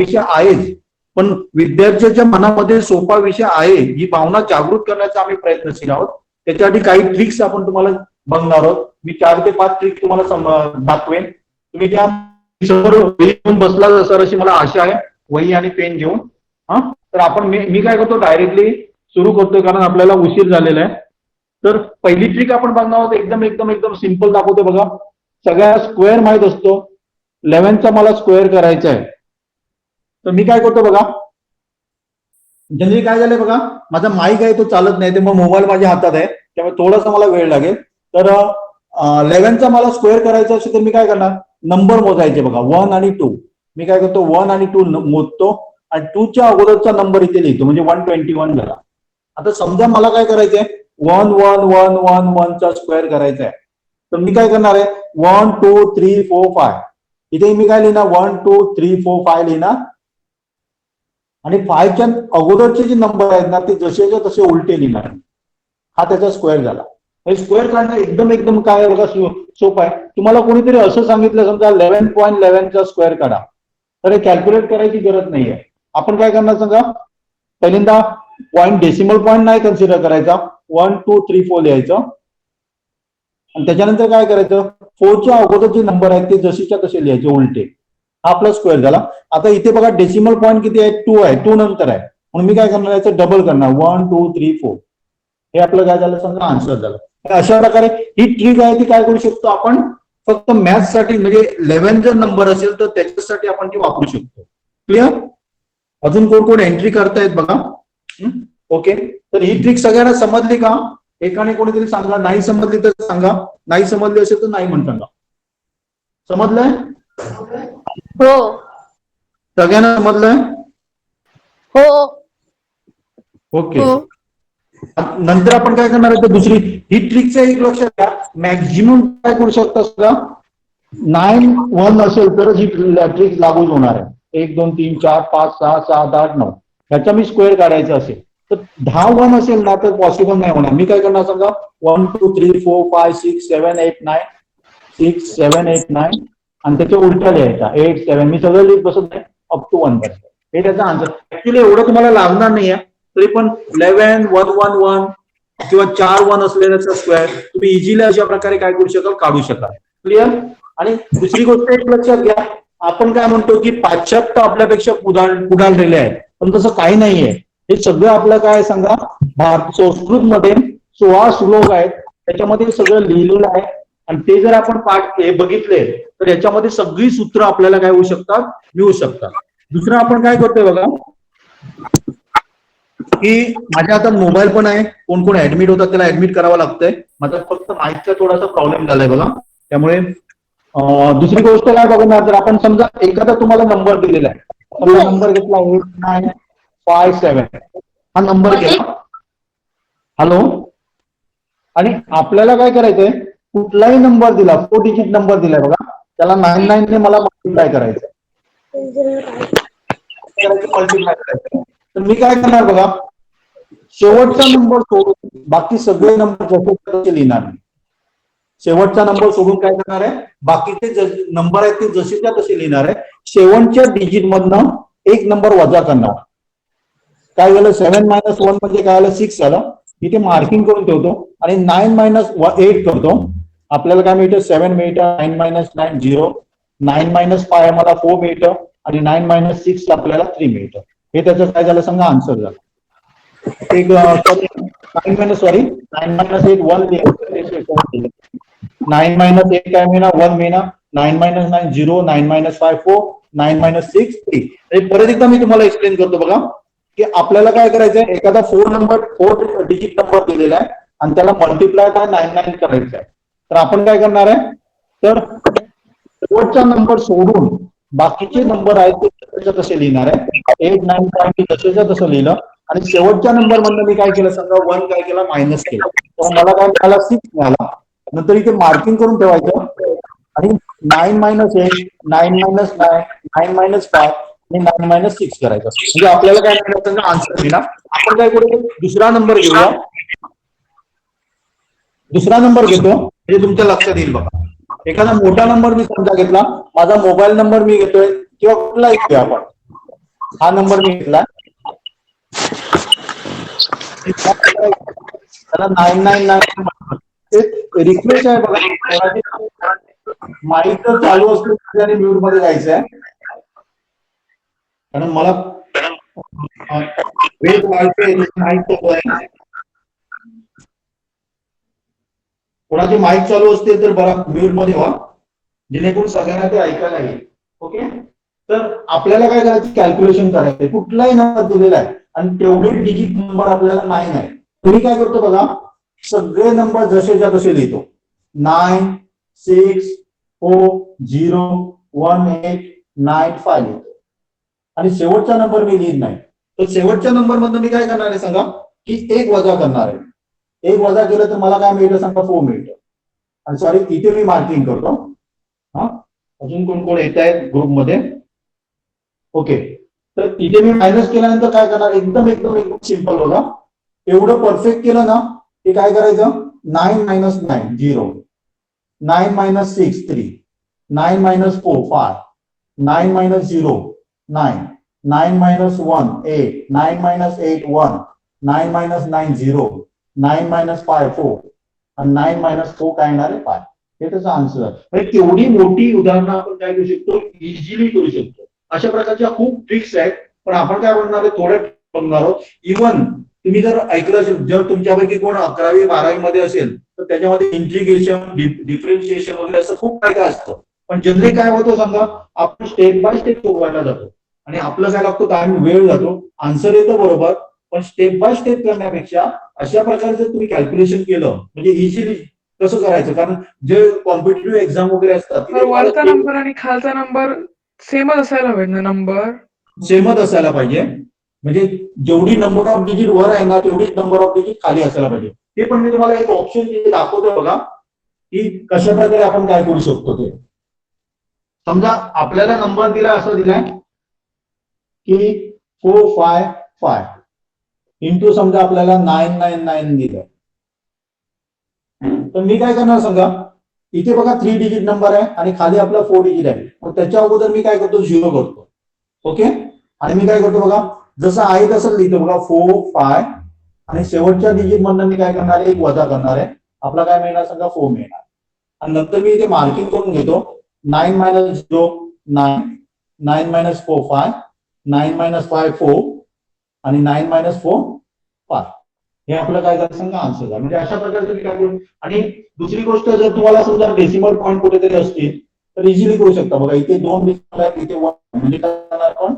विषय आहेच, पण विद्यार्थ्याच्या मनामध्ये सोपा विषय आहे ही भावना जागृत करण्याचा आम्ही प्रयत्नशील आहोत. त्याच्यासाठी काही ट्रिक्स आपण तुम्हाला बघणार आहोत. मी 4 ते 5 ट्रिक तुम्हाला दाखवेन. तुम्ही त्या घेऊन बसला सर अशी मला आशा आहे, वही आणि पेन घेऊन. हा, तर आपण मी काय करतो, डायरेक्टली सुरू करतोय कारण आपल्याला उशीर झालेला आहे. तर पहिली ट्रिक आपण बघणार आहोत, एकदम एकदम एकदम सिंपल दाखवतो बघा. सगळ्या स्क्वेअर माहित असतो, 11चा मला स्क्वेअर करायचा आहे. तर मी काय करतो बघा, जनरली काय झालंय बघा, माझा माईक आहे तो चालत नाही, ते मग मोबाईल माझ्या हातात आहे, त्यामुळे थोडासा मला वेळ लागेल. तर 11चा मला स्क्वेअर करायचा असेल तर मी काय करणार, नंबर मोजायचे बघा, 1 आणि 2. मी काय करतो, 1 आणि 2 मोजतो आणि 2च्या अगोदरचा नंबर इथे लिहितो, म्हणजे 121 झाला. आता समजा मला काय करायचंय, 1 1 1 1 1 चा स्क्वेअर करायचा आहे. तर मी काय करणार आहे, 1 2 3 4 5. इथे मी काय लिहिणार, 1 2 3 4 5 लिहिणार आणि 5च्या अगोदरचे जे नंबर आहेत ना ते जसेच्या तसे उलटे लिहिणार. हा त्याचा स्क्वेअर झाला. हे स्क्वेअर काढणं एकदम एकदम काय बघा सोपं आहे. तुम्हाला कोणीतरी असं सांगितलं समजा 11.11 चा स्क्वेअर काढा, तर हे कॅल्क्युलेट करायची गरज नाहीये. आपण काय करणार सांगा, पहिल्यांदा पॉईंट, डेसिमल पॉईंट नाही कन्सिडर करायचा, 1 2 3 4 लिहायचं आणि त्याच्यानंतर काय करायचं, 4च्या अगोदर जे नंबर आहेत ते जशीच्या तसे लिहायचे उलटे. हा आपला स्क्वेअर झाला. आता इथे बघा डेसिमल पॉईंट किती आहे, 2 आहे, 2 नंतर आहे, म्हणून मी काय करणार, याचं डबल करणार, 1 2 3 4. हे आपलं काय झालं समजा आन्सर झालं. अशा प्रकारे ही ट्रिक आहे ती काय करू शकतो आपण, फक्त मॅथ्स साठी, म्हणजे 11 जर नंबर असेल तर त्याच्यासाठी आपण ती वापरू शकतो. क्लिअर? अजून कोण कोण एंट्री करतायत बघा. ओके, तर ही ट्रिक सगळ्यांना समजली का? एकाने कोणीतरी सांगा, नाही समजली तर सांगा, नाही समजली असेल तर नाही म्हणून सांगा. समजलंय? हो सगळ्यांना समजलंय? हो. ओके. नंतर आपण काय करणार आहे, तर दुसरी ही ट्रिकचं एक लक्षात घ्या, मॅक्झिमम काय करू शकता सुद्धा, 9 1 असेल तरच ही ट्रिक लागू होणार आहे. 1 2 3 4 5 6 7 8 9 ह्याचा मी स्क्वेअर काढायचा असेल तर 10 1 असेल ना तर पॉसिबल नाही होणार. मी काय करणार सांगा, 1 2 3 4 5 6 7 8 9 6 7 8 9 आणि त्याच्या उलटा लिहायचा 8 7. मी सगळं लिहित बसत नाही, अप टू 1 पर्यंत. हे त्याचा आन्सर. ऍक्च्युली एवढं तुम्हाला लागणार नाहीये, तरी पण 11 1 1 1 किंवा 4 1 असलेल्याचा स्क्वेअर तुम्ही इझिली अशा प्रकारे काय करू शकाल, काढू शकाल. क्लिअर? आणि दुसरी गोष्ट एक लक्षात घ्या, आपण काय म्हणतो की पाश्चात्य आपल्यापेक्षा पुढारलेले आहेत, पण तसं काही नाहीये. हे सगळं आपलं काय सांगा, संस्कृत मध्ये 16 श्लोक आहेत, त्याच्यामध्ये सगळं लिहिलेलं आहे आणि ते जर आपण पाठ बघितले तर याच्यामध्ये सगळी सूत्र आपल्याला काय होऊ शकतात, मिळू शकतात. दुसरं आपण काय करतोय बघा, की माझ्या आता मोबाईल पण आहे, कोण कोण ऍडमिट होतात त्याला ऍडमिट करावं लागतंय. माझा फक्त माईकचा थोडासा प्रॉब्लेम झालाय बघा, त्यामुळे दुसरी गोष्ट काय बघणार, जर आपण समजा एखादा तुम्हाला नंबर दिलेला आहे, समजा नंबर घेतला 8957, हा नंबर घ्या. हॅलो, आणि आपल्याला काय करायचंय, कुठलाही नंबर दिला, 4 डिजिट नंबर दिलाय बघा, त्याला 99 ने मला मल्टिप्लाय करायचं. मल्टिप्लाय करायचं. तर मी काय करणार बघा, शेवटचा नंबर सोडून बाकी सगळे नंबर जसे तसे लिहिणार. शेवटचा नंबर सोडून काय करणार आहे, बाकीचे नंबर आहेत ते जसेच्या तसे लिहिणार आहे. शेवटच्या डिजिट मधनं एक नंबर वजा करणार. काय झालं, 7 - 1 म्हणजे काय झालं, 6 झालं. इथे मार्किंग करून ठेवतो आणि 9 - 8 करतो. आपल्याला काय मिळतं, 7 मिळतं, 9 - 9 0, 9 - 5 मला 4 मिळतं आणि 9 - 6 आपल्याला 3 मिळतं. हे त्याचं काय झालं सांगा, आन्सर झालं. एक 9 - 8 1 9 - 8 काय मिळणार, 1 मिळणार. 9 - 9 0, 9 - 5 4, 9 - 6 3. परत एकदा मी तुम्हाला एक्सप्लेन करतो बघा, की आपल्याला काय करायचंय, एखादा 4 डिजिट नंबर दिलेला आहे आणि त्याला मल्टिप्लाय काय 99 करायचं आहे. तर आपण काय करणार आहे, तर शेवटचा नंबर सोडून बाकीचे नंबर आहेत ते तसे तसे लिहिणार आहे. 8 9 5 मी तसेच्या तसं लिहिलं आणि शेवटच्या नंबर मधनं मी काय केलं सांगा, 1 काय केला, मायनस केला. तर मला काय मिळाला, 6 मिळाला. नंतर इथे मार्किंग करून ठेवायचं आणि 9 - 8 9 - 9 9 - 5 आणि 9 - 6 करायचं. म्हणजे आपल्याला काय मिळालं, आन्सर मिळणार. आपण काय करू, दुसरा नंबर घेऊया. दुसरा नंबर घेतो म्हणजे तुमच्या लक्षात येईल बघा. एखादा मोठा नंबर मी समजा घेतला, माझा मोबाईल नंबर मी घेतोय किंवा कुठलाही घेऊया आपण. हा नंबर मी घेतला, त्याला 999 रिक्वेस्ट आहे बघा, माईक तर चालू असतो आणि म्यूट मध्ये जायचं आहे, कारण मला वेळ वाढते माईक आहे. कोणाची माईक चालू असते तर बघा म्यूट मध्ये व्हा, जेणेकरून सगळ्यांना ते ऐकायला येईल. ओके, तर आपल्याला काय करायचं, कॅल्क्युलेशन करायचं, कुठलाही नंबर दिलेला आहे आणि तेवढे डिजिट नंबर आपल्याला नाही. तुम्ही काय करतो बघा, सगळे नंबर जसेच्या तसे लिहितो, 9 6 4 0 1 8 9 5 लिहितो आणि शेवटचा नंबर मी लिहित नाही. तर शेवटच्या नंबर मधून मी काय करणार आहे सांगा, की 1 वजा करणार आहे. 1 वजा केलं तर मला काय मिळतं सांगा, 4 मिळतं. आणि सॉरी इथे मी मार्किंग करतो. हा, अजून कोण कोण येत आहेत ग्रुपमध्ये? ओके, तर इथे मी मायनस केल्यानंतर काय करणार, एकदम एकदम एकदम सिंपल बघा, एवढं परफेक्ट केलं ना की काय करायचं, 9 minus 9 0, 9 minus 6 3, 9 minus 4 5, 9 minus 0 9, 9 minus 1 8, 9 minus 8 1, 9 minus 9 0, 9 minus 5 4 आणि 9 minus 4 काय येणार आहे 5. हे त्याचा आन्सर आहे. म्हणजे केवढी मोठी उदाहरणं आपण काय करू शकतो, इझिली करू शकतो. अशा प्रकारच्या खूप ट्रिक्स आहेत, पण आपण काय म्हणणार आहे, थोड्या बघणार आहोत. इव्हन तुम्ही जर ऐकलं असेल, जर तुमच्यापैकी कोण 11वी 12वी मध्ये असेल तर त्याच्यामध्ये इंटिग्रेशन डिफरन्शिएशन वगैरे असं खूप काय काय असतं. पण जनरली काय होतं सांगा, आपण स्टेप बाय स्टेप सोडवायला जातो आणि आपलं काय लागतो, टाइम वेळ जातो, आन्सर येतो बरोबर, पण स्टेप बाय स्टेप करण्यापेक्षा अशा प्रकारे जर तुम्ही कॅल्क्युलेशन केलं म्हणजे इझिली कसं करायचं, कारण जे कॉम्पिटेटिव्ह एक्झाम वगैरे असतात वरचा नंबर आणि खालचा नंबर सेमच असायला पाहिजे, नंबर सेमच असायला पाहिजे. म्हणजे जेवढी नंबर ऑफ डिजिट वर आहे ना तेवढीच नंबर ऑफ डिजिट खाली असायला पाहिजे. ते पण मी तुम्हाला एक ऑप्शन दाखवतो बघा, की कशा प्रकारे आपण काय करू शकतो. ते समजा आपल्याला नंबर दिला असं दिलाय की 455 इंटू समजा आपल्याला 999 दिलंय, तर मी काय करणार सांगा, इथे बघा 3 डिजिट नंबर आहे आणि खाली आपला 4 डिजिट आहे, मग त्याच्या अगोदर मी काय करतो, 0 करतो. ओके, आणि मी काय करतो बघा, जसं आहे तसं लिहितो बघा 4 5 आणि शेवटच्या डिजिट मधनं मी काय करणार आहे, 1 वजा करणार आहे, आपला काय मिळणार सांगा 4 मिळणार. आणि नंतर मी इथे मार्किंग करून घेतो, 9 minus 0 9, 9 minus 4 5, 9 minus 5 4 आणि 9 minus 4 5. हे आपलं काय करायचं सांगा, आन्सर आहे. म्हणजे अशा प्रकारे तुम्ही काय करू. आणि दुसरी गोष्ट, जर तुम्हाला समजा डेसिमल पॉईंट कुठेतरी असतील तर इझिली करू शकता बघा, इथे 2 डेसिमल आहे, इथे 1, म्हणजे काय करणार आपण,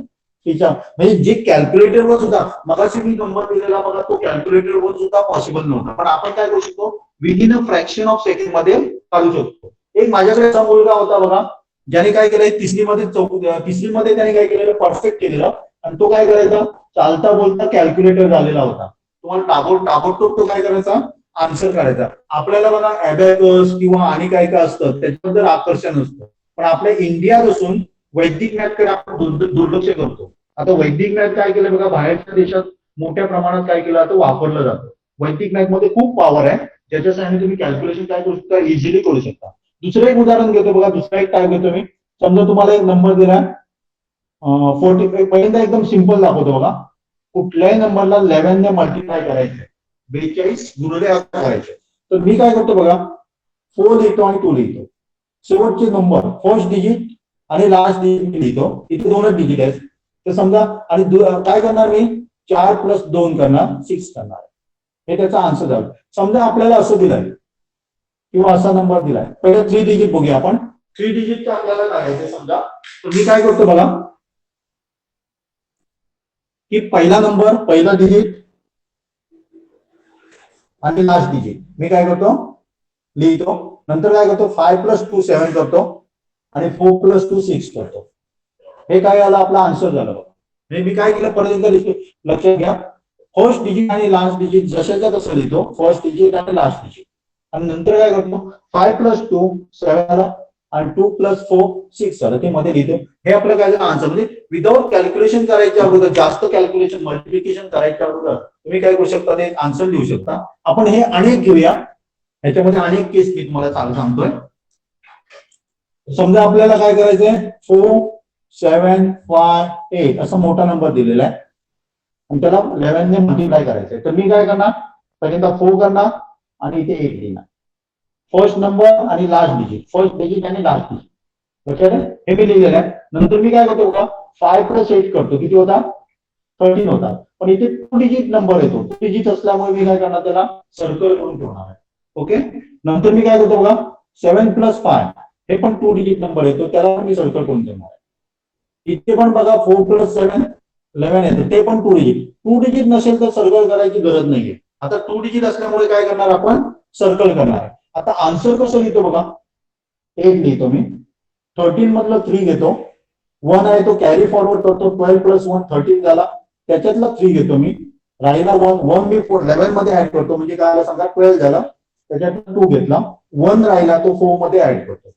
म्हणजे जे कॅल्क्युलेटरवर सुद्धा मगाशी मी नंबर दिलेला बघा, तो कॅल्क्युलेटरवर सुद्धा पॉसिबल नव्हता, पण आपण काय करू शकतो, within a fraction of second मध्ये काढू शकतो. एक माझ्याकडे असा मुलगा होता बघा, ज्याने काय केलंय, तिसरीमध्ये त्याने काय केलेलं, परफेक्ट केलेलं, आणि तो काय करायचा, चालता बोलता कॅल्क्युलेटर झालेला होता. तुम्हाला ताबडतोब तो काय करायचा, आन्सर काढायचा. आपल्याला बघा अबॅकस किंवा आणि काय काय असतं त्याच्याबद्दल आकर्षण असतं, पण आपल्या इंडियात असून वैदिक मॅथकडे आपण दुर्लक्ष करतो. आता वैदिक मॅथ काय केलं बघा, बाहेरच्या देशात मोठ्या प्रमाणात काय केलं जातं, वापरलं जातं. वैदिक मॅथ मध्ये खूप पॉवर आहे, ज्याच्यासाठी तुम्ही कॅल्क्युलेशन काय करू शकता, इझिली करू शकता. दुसरं एक उदाहरण घेतो बघा, दुसरा एक काय घेतो मी, समजा तुम्हाला एक नंबर दिला 45, पहिल्यांदा एकदम सिंपल दाखवतो बघा, कुठल्याही नंबरला 11 ने मल्टिप्लाय करायचं, 42 गुणिले 11 करायचे. तर मी काय करतो बघा, 4 लिहितो आणि 2 लिहितो, शेवटचे नंबर फर्स्ट डिजिट आणि लास्ट डिजिट लिहितो, इथे 2च डिजिट आहेत. तर समजा आणि काय करणार मी, 4 + 2 करणार, 6 करणार, हे त्याचा आन्सर झाला. समजा आपल्याला असं दिलंय किंवा असा नंबर दिलाय, पहिले 3 डिजिट बघूया आपण. 3 डिजिटचं आपल्याला काढायचं समजा, तर मी काय करतो बघा, की पहिला नंबर, पहिला डिजिट आणि लास्ट डिजिट मी काय करतो, लिहितो. नंतर काय करतो, 5 + 2 7 करतो आणि 4 + 2 6 करतो. हे काय आलं, आपला आन्सर झालं. हे मी काय केलं, परत एकदा लिहितो, लक्षात घ्या, फर्स्ट डिजिट आणि लास्ट डिजिट जशाच्या तसं लिहितो, फर्स्ट डिजिट आणि लास्ट डिजिट, आणि नंतर काय करतो, 5 + 2 7 आला आणि 2 + 4 6 आलं, ते मध्ये लिहितो. हे आपलं काय झालं, आन्सर. म्हणजे विदाउट कॅल्क्युलेशन करायच्या अगोदर, जास्त कॅल्क्युलेशन मल्टिप्लिकेशन करायच्या अगोदर तुम्ही काय करू शकता, ते आन्सर लिहू शकता. आपण हे अनेक घेऊया, ह्याच्यामध्ये अनेक केस मी तुम्हाला सांगतोय. समजा आपल्याला काय करायचंय, 4 7 5 8 असा मोठा नंबर दिलेला आहे आणि त्याला 11 ने मल्टिप्लाय करायचं आहे. तर मी काय करणार, पहिल्यांदा 4 करणार आणि इथे 8 लिहिणार. फर्स्ट नंबर आणि लास्ट डिजिट, फर्स्ट डिजिट आणि लास्ट डिजिट. लक्षात आहे? हे मी लिहिलेलं आहे. नंतर मी काय करतो बघा, 5 प्लस 8 करतो. किती होता? 13 होता. पण इथे 2 डिजिट नंबर येतो. 2 डिजिट असल्यामुळे मी काय करणार, त्याला सर्कल करून ठेवणार आहे. ओके. नंतर मी काय करतो बघा, 7 प्लस 5 हे पण 2 डिजिट नंबर येतो, त्याला मी सर्कल करून ठेवणार आहे. इथे पण बघा 4 प्लस 7 11 येतं, ते पण 2 डिजिट. 2 डिजिट नसेल तर सर्कल करायची गरज नाहीये. आता 2 डिजिट असल्यामुळे काय करणार आपण, सर्कल करणार आहे. आता आन्सर कसं लिहितो बघा, 8 लिहितो मी. 13 मधलं 3 घेतो, 1 आहे तो कॅरी फॉरवर्ड करतो, 12 प्लस 1 13 झाला, त्याच्यातला 3 घेतो मी, राहिला 1 मी 11 मध्ये ऍड करतो, म्हणजे काय आलं सांगा, 12 झाला, त्याच्यात 2 घेतला, 1 राहिला तो 4 मध्ये ऍड करतो.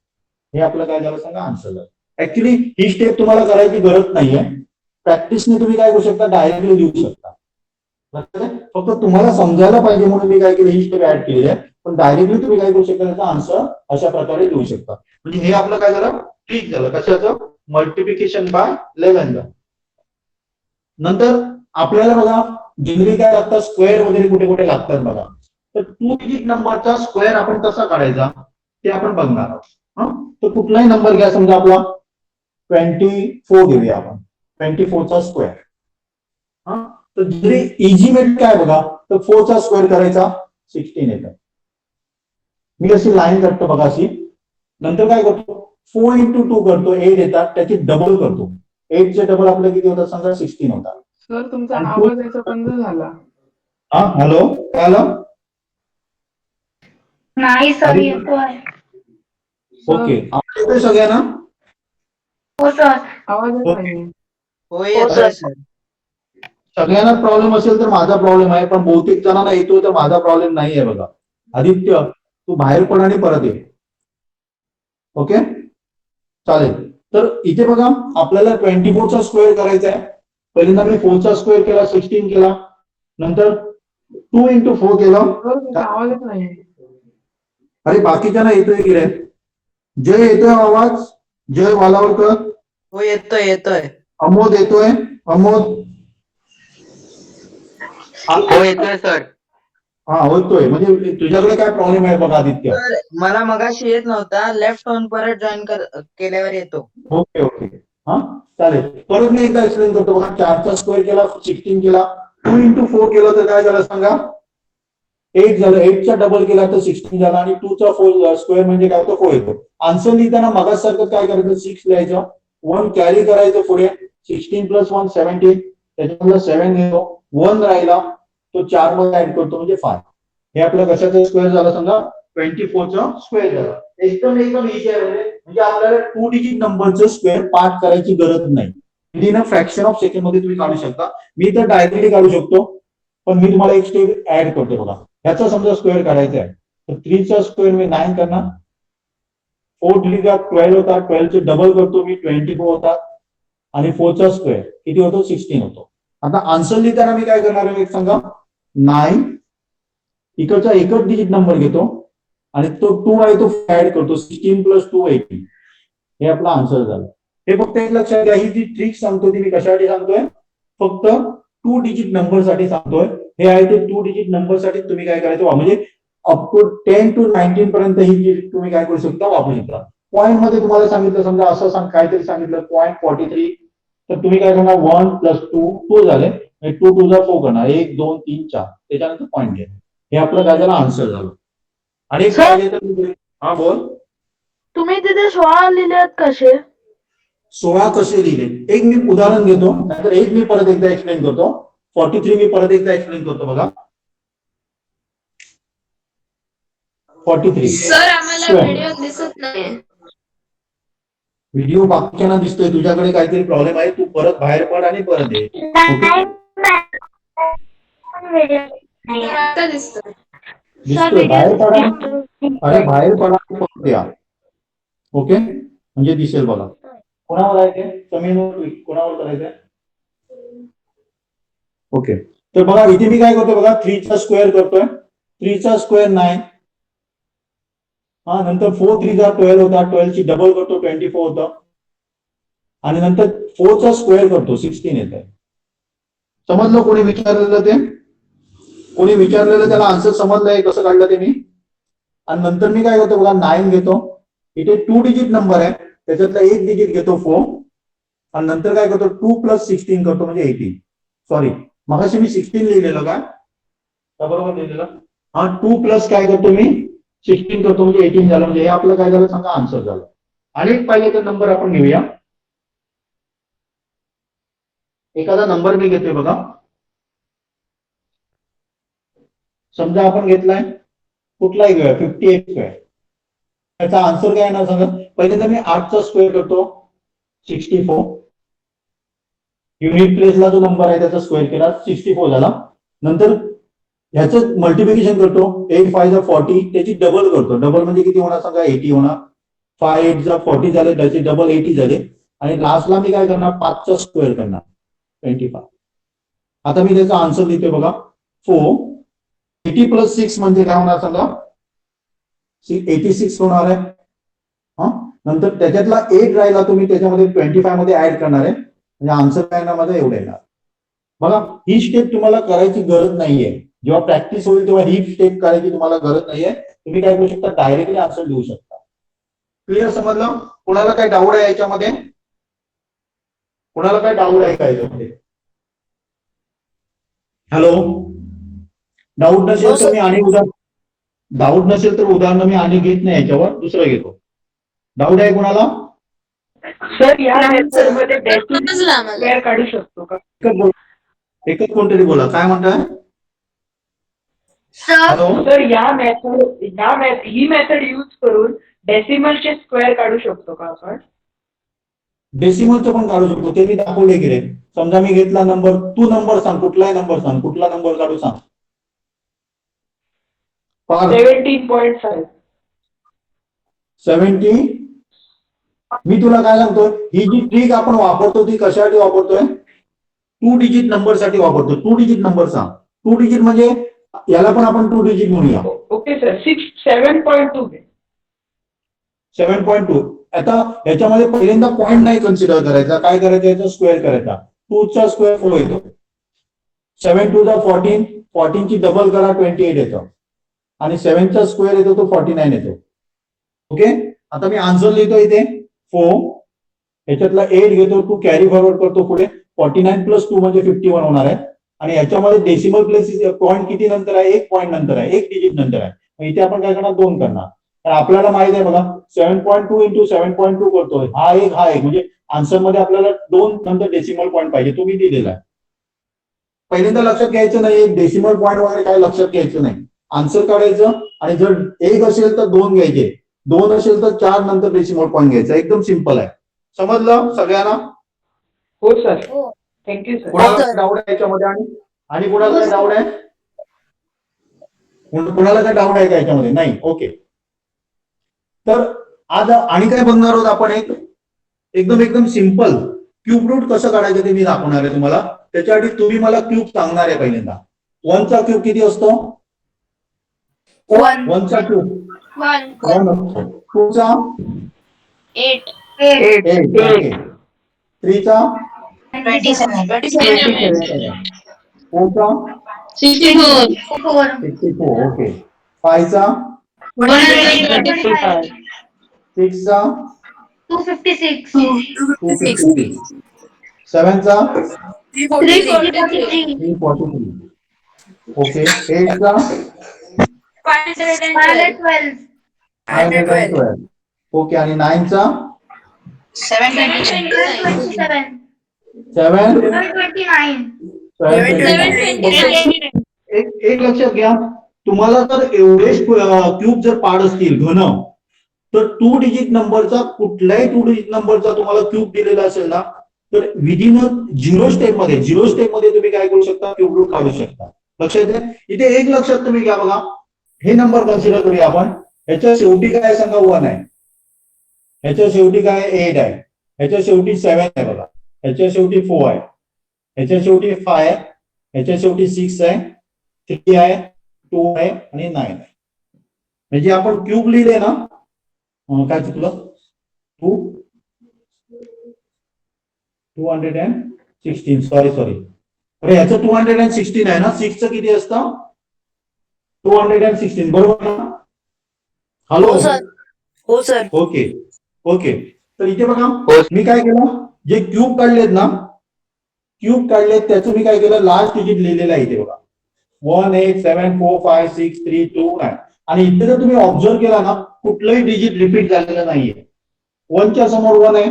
हे आपलं काय झालं सांगा, आन्सर झालं. ऍक्च्युली ही स्टेप तुम्हाला करायची गरज नाहीये, प्रॅक्टिसने तुम्ही काय करू शकता, डायरेक्टली लिहू शकता. फक्त तुम्हाला समजायला पाहिजे म्हणून मी काय केलं, ही स्टेप ऍड केली आहे. पण डायरेक्टली तुम्ही काय करू शकता, त्याचा आन्सर अशा प्रकारे लिहू शकता. म्हणजे हे आपलं काय झालं, ठीक झालं. कशाचं, मल्टिप्लिकेशन बाय 11. नंतर आपल्याला बघा जनरली काय लागतं, स्क्वेअर वगैरे कुठे कुठे लागतात बघा. तर 2 डिजिट नंबरचा स्क्वेअर आपण कसा काढायचा ते आपण बघणार आहोत. तर कुठलाही नंबर घ्या, समजा आपला 24 घेऊया आपण, 24 चा स्क्वेअर. तर जनरली इझी मेथड काय बघा, तर 4 चा स्क्वेअर करायचा 16 येतं. मी अशी लाईन करतो बघा अशी, नंतर काय करतो 4 इंटू 2 करतो, 8 येतात, त्याची डबल करतो. 8 चे डबल आपलं किती होतात सांगा, 16 होतात. सर तुमचा आणि आवाज यायचा बंद झाला. हा हॅलो, काय आलं? नाही सर, येतोय. ओके, आवाज येतोय सगळ्यांना? हो सर. आवाज येत नाहीये. हो येतोय सर. सगळ्यांना प्रॉब्लेम असेल तर माझा प्रॉब्लेम आहे, पण बहुतेक जणांना येतो तर माझा प्रॉब्लेम नाही आहे बघा. आदित्य तू बाहेर पड आणि परत ये. ओके चालेल. तर इथे बघा आपल्याला 24 चा स्क्वेअर करायचा आहे. पहिल्यांदा मी 4 चा स्क्वेअर केला, 16 केला, नंतर 2 इंटू 4 केला. सर तुमचा आवाज येत नाहीये. अरे बाकीच्यांना येतोय की रे? जय येतोय आवाज? जय वालावरकर? हो येतोय येतोय. अमोद येतोय? अमोद हो येतोय सर. हा होतोय. म्हणजे तुझ्याकडे काय प्रॉब्लेम आहे बघा आदित्य? सर मला मगाशी येत नव्हता, लेफ्ट होऊन परत जॉईन केल्यावर येतो. ओके ओके हा चालेल. परत मी एकदा एक्सप्लेन करतो बघा. 4 चा स्क्वेअर केला, 16 केला, 2 इंटू 4 केलं तर काय झालं सांगा, 8 झालं. 8 चा डबल केला तर 16 झाला, आणि 2 चा 4 स्क्वेअर म्हणजे काय होतं, 4 येतो. आन्सर लिहिताना मगासारखं काय करायचं, 6 लिहायचं, 1 कॅरी करायचं पुढे, 16 प्लस 1 17, त्याच्यामध्ये 7 घेतो, 1 राहिला तो 4 मध्ये ऍड करतो म्हणजे 5. हे आपलं कशाचं स्क्वेअर झालं सांगा, 24 चा स्क्वेअर झाला. एकदम एकदम इझी आहे. म्हणजे आपल्याला 2 डिजिट नंबरचं स्क्वेअर पार्ट करायची गरज नाही. Within a fraction of second मध्ये तुम्ही काढू शकता. मी तर डायरेक्टली काढू शकतो, पण मी तुम्हाला एक स्टेप ऍड करतो बघा. ह्याचा समजा स्क्वेअर काढायचा आहे, तर 3 चा स्क्वेअर मी 9 करणार, 4 3 चा 12 होता, 12 चे डबल करतो मी 24 होतात, आणि 4 चा स्क्वेअर किती होतो, 16 होतो. आता आन्सर लिहिताना मी काय करणार आहे एक सांगा, 9 इकडचा एकच डिजिट नंबर घेतो आणि तो 2 आहे तो ऍड करतो, 16 प्लस 2 18. हे आपला आन्सर झालं. हे फक्त एक लक्षात घ्या, ही जी ट्रिक सांगतो ती मी कशासाठी सांगतोय, फक्त 2 डिजिट नंबर साठी सांगतोय. हे आहे ते 2 डिजिट नंबर साठी तुम्ही काय करायचं, म्हणजे अप टू 10 to 19 पर्यंत ही ट्रिक तुम्ही काय करू शकता, वापरू शकता. पॉईंट मध्ये तुम्हाला सांगितलं, समजा असं काहीतरी सांगितलं 0.43, तर तुम्ही काय करणार, 1 प्लस 2 2 झाले, 2 2 जा 4 करणार, 1 2 3 4, त्याच्यानंतर पॉईंट घ्या. हे आपलं काय झालं, आन्सर झालं. आणि एक पाहिजे तर हा बोल. तुम्ही तिथे 16 लिहिलेत कसे? 16 कसे लिहिले, एक मी उदाहरण घेतो, नाहीतर एक मी परत एकदा एक्सप्लेन करतो. 43 मी परत एकदा एक्सप्लेन करतो बघा. 43 सर आम्हाला व्हिडिओ दिसत नाही. व्हिडिओ बाकीच्यांना दिसतोय, तुझ्याकडे काहीतरी प्रॉब्लेम आहे. तू परत बाहेर पड आणि परत ये. आता दिसतोय. दिसतोय, बाहेर पडा. अरे बाहेर पडा आणि परत या. ओके, म्हणजे दिसेल बघा. कोणावर आहे ते, समीर कोणावर करायचंय? ओके, तर बघा इथे मी काय करतो बघा, 3 चा स्क्वेअर करतोय, 3 चा स्क्वेअर 9, हा नंतर 4 3 जा 12 होता, 12 ची डबल करतो 24 होतं, आणि नंतर 4 चा स्क्वेअर करतो 16 येत आहे. समजलं कोणी विचारलेलं ते? कोणी विचारलेलं त्याला आन्सर समजलंय कसं काढलं ते मी? आणि नंतर मी काय करतो बघा 9 घेतो, इथे 2 डिजिट नंबर आहे त्याच्यातला 1 डिजिट घेतो 4 आणि नंतर काय करतो 2 + 16 करतो म्हणजे 18. सॉरी मगाशी मी 16 लिहिलेलं का बरोबर लिहिलेलं? हा 2 प्लस काय करतो मी 16 करतो म्हणजे 18 झालं, म्हणजे हे आपलं काय झालं सांगा आन्सर झालं. आणि एक पाहिजे तर नंबर आपण घेऊया. एखादा नंबर मी घेतोय बघा, समजा आपण घेतलाय कुठलाही घेऊया 58 स्क्वेअर. त्याचा आन्सर काय ना सांगा. पहिल्यांदा मी 8 चा स्क्वेअर करतो 64, युनिट प्लेसला जो नंबर आहे त्याचा स्क्वेअर केला 64 झाला. नंतर ह्याचं मल्टिप्लिकेशन करतो 8 5 जा 40, त्याची डबल करतो. डबल म्हणजे किती होणार सांगा 80 होणार. 5 8 जा 40 झाले, त्याचे डबल 80 झाले. आणि लास्टला मी काय करणार 5 चा स्क्वेअर करणार 25. आता मी त्याचा आन्सर लिहितोय बघा 4. 80 + 6 म्हणजे काय होणार सांगा 86 होणार आहे. हा नंतर त्याच्यातला 8 राहिला तुम्ही त्याच्यामध्ये 25 मध्ये ऍड करणार आहे म्हणजे आन्सर काय येणार माझा एवढं येणार. बघा ही स्टेप तुम्हाला करायची गरज नाहीये. जेव्हा प्रॅक्टिस होईल तेव्हा ही स्टेप करायची तुम्हाला गरज नाहीये. तुम्ही काय करू शकता डायरेक्टली आन्सर लिहू शकता. क्लिअर समजलं? कोणाला काय डाऊट आहे याच्यामध्ये? कोणाला काय डाऊट आहे का याच्यामध्ये? हॅलो, डाऊट नसेल तर मी आणि उदाहरण मी आणि घेत नाही याच्यावर, दुसरं घेतो. डाऊट आहे कोणाला? सर या मेथड मध्ये डेसिमल स्क्वेअर काढू शकतो का? एकच कोणतरी बोला काय म्हणताय? हॅलो सर ही मेथड यूज करून डेसिमलचे स्क्वेअर काढू शकतो का आपण? डेसिमलचं पण काढू शकतो, ते मी दाखवले की रे. समजा मी घेतला नंबर, तू नंबर सांग, कुठलाही नंबर सांग, कुठला नंबर काढू सांग. 17.5. 70. मी तुला काय सांगतो, ही जी ट्रिक आपण वापरतो ती कशासाठी वापरतोय? 2 डिजिट नंबर साठी वापरतो. 2 डिजिट नंबर सांग. 2 डिजिट म्हणजे याला पण आपण 2 डिजिट म्हणूया. Okay sir 7.2. 7.2. आता याच्यामध्ये पहिल्यांदा पॉईंट नाही कन्सिडर करायचा, काय करायचं याचा स्क्वेअर करायचा. 2 चा स्क्वेअर 4 येतो. 7 2 जा 14, 14 ची डबल करा 28 येतो. आणि 7 चा स्क्वेअर येतो तो 49 येतो. ओके, आता मी आन्सर लिहितो इथे 4. याच्यातला 8 घेतो, 2 कॅरी फॉरवर्ड करतो पुढे. 49 + 2 म्हणजे 51 होणार आहे. आणि याच्यामध्ये डेसिमल प्लेस पॉईंट किती नंतर आहे? 1 पॉईंट नंतर आहे, 1 डिजिट नंतर आहे. मग इथे आपण काय करणार 2 करणार. तर आपल्याला माहित आहे बघा 7.2 × 7.2 करतोय, हा एक म्हणजे आन्सर मध्ये आपल्याला 2 नंतर डेसिमल पॉईंट पाहिजे, तो मी दिलेला आहे. पहिल्यांदा लक्षात घ्यायचं नाही डेसिमल पॉईंट वगैरे काय लक्षात घ्यायचं नाही. आन्सर काढायचं आणि जर 1 असेल तर 2 घ्यायचे, 2 असेल तर 4 नंतर डेसिमल पॉईंट घ्यायचा. एकदम सिंपल आहे. समजलं सगळ्यांना? हो सर, थँक्यू सर. कोणाला डाऊट आहे याच्यामध्ये? आणि कोणाला काय डाऊट आहे? कोणाला काय डाऊट आहे का याच्यामध्ये? नाही. ओके, तर आज आणि काय बघणार आहोत आपण? एकदम सिंपल क्यूब रूट कसं काढायचं ते मी दाखवणार आहे तुम्हाला. त्याच्यासाठी तुम्ही मला क्यूब सांगणार आहे. पहिल्यांदा 1 चा क्यूब किती असतो? 1 चा क्यूब 1 असतो. 2 चा 8. 8. 3 चा 27. 4 चा 64. 64. ओके. 5 चा 125. 6 चा 256. 256. 7 चा 343. 343. ओके. 8 चा 512. 912. ओके. आणि 9 चा 727. 729. 729. एक लक्षात घ्या, तुम्हाला जर एवढे क्यूब जर पाड असतील घन, तर 2 डिजिट नंबरचा कुठल्याही 2 डिजिट नंबरचा तुम्हाला क्यूब दिलेला असेल ना, तर विदिन 0 स्टेप मध्ये तुम्ही काय करू शकता? क्यूब रूट काढू शकता. लक्षात येते? इथे एक लक्षात तुम्ही घ्या बघा, हे नंबर कन्सिडर करूया आपण. ह्याच्या शेवटी काय सांगा 1 आहे, ह्याच्या शेवटी काय 8 आहे, ह्याच्या शेवटी 7 आहे बघा, ह्याच्या शेवटी 4 आहे, ह्याच्या शेवटी 5 आहे, ह्याच्या शेवटी 6 आहे, 3 आहे, 2 आहे आणि 9 आहे. म्हणजे आपण क्यूब लिहिले ना, काय चुकलं? 2 216 सॉरी अरे याचं 216 आहे ना, 6चं किती असतं 216 बरोबर ना. हॅलो हो सर. ओके तर इथे बघा मी काय केलं, जे क्यूब काढलेत ना, क्यूब काढलेत त्याचं मी काय केलं, लास्ट डिजिट लिहिलेलं आहे इथे बघा 1 8 7 4 5 6 3 2 9. आणि इथे जर तुम्ही ऑब्झर्व केला ना, कुठलंही डिजिट रिपीट झालेलं नाहीये. 1 च्या समोर 1 आहे,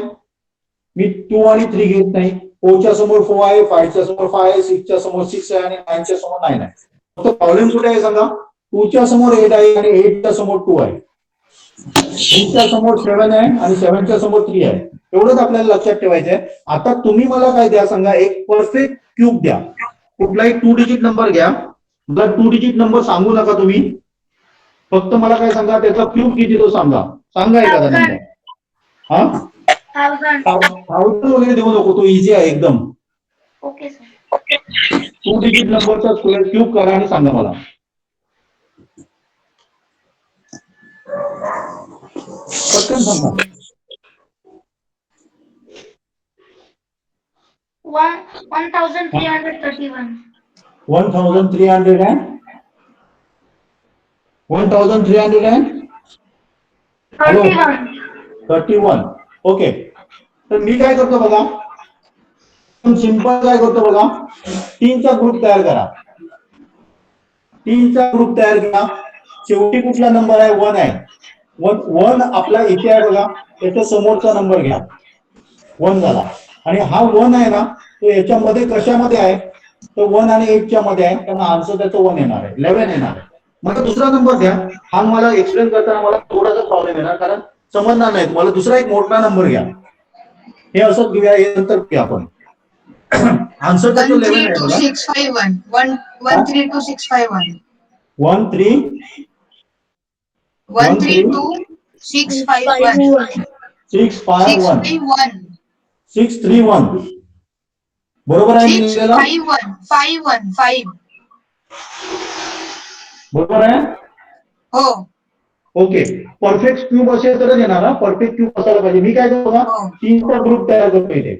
मी 2 आणि 3 घेत नाही. 4 च्या समोर 4 आहे, 5 च्या समोर 5 आहे, 6 च्या समोर 6 आहे आणि 9 च्या समोर 9 आहे. फक्त प्रॉब्लेम कुठे आहे सांगा, 2 च्या समोर 8 आहे आणि 8 च्या समोर 2 आहे. 8 च्या समोर 7 आहे आणि 7 च्या समोर 3 आहे. एवढंच आपल्याला लक्षात ठेवायचं आहे. आता तुम्ही मला काय द्या सांगा, एक परफेक्ट क्यूब द्या. कुठलाही 2 डिजिट नंबर घ्या. मला 2 डिजिट नंबर सांगू नका तुम्ही, फक्त मला काय सांगा त्याचा क्यूब किती तो सांगा एखादा नंबर. हा 1000 वगैरे देऊ नको, तो इझी आहे एकदम. Okay sir. 2 डिजिट नंबरचा क्यूब करा आणि सांगा मला. पटकन सांगा. 1331. 1331. ओके, तर मी काय करतो बघा, सिंपल काय करतो बघा, 3चा ग्रुप तयार करा. 3चा ग्रुप तयार करा. शेवटी कुठला नंबर आहे 1 आहे. 1 आपला इथे आहे बघा, त्याच्या समोरचा नंबर घ्या. 1 झाला. आणि हा 1 आहे ना, तो याच्यामध्ये कशामध्ये आहे, तो 1 आणि 8 च्या मध्ये आहे, त्यामुळे आन्सर त्याचं 1 येणार आहे, 11 येणार आहे. मला दुसरा नंबर द्या. हा मला एक्सप्लेन करताना मला थोडासा प्रॉब्लेम येणार, कारण समजणार नाही. मला दुसरा एक मोठा नंबर घ्या. हे असं घेऊया, हे नंतर घेऊया आपण. आन्सर त्याचं 11 आहे बघा. 13261 13261 631 बरोबर आहे. 515 बरोबर आहे. हो. ओके, परफेक्ट क्यूब असेल तरच येणार. परफेक्ट क्यूब असायला पाहिजे. मी काय करतो बघा, 3चा ग्रुप तयार करतो. इथे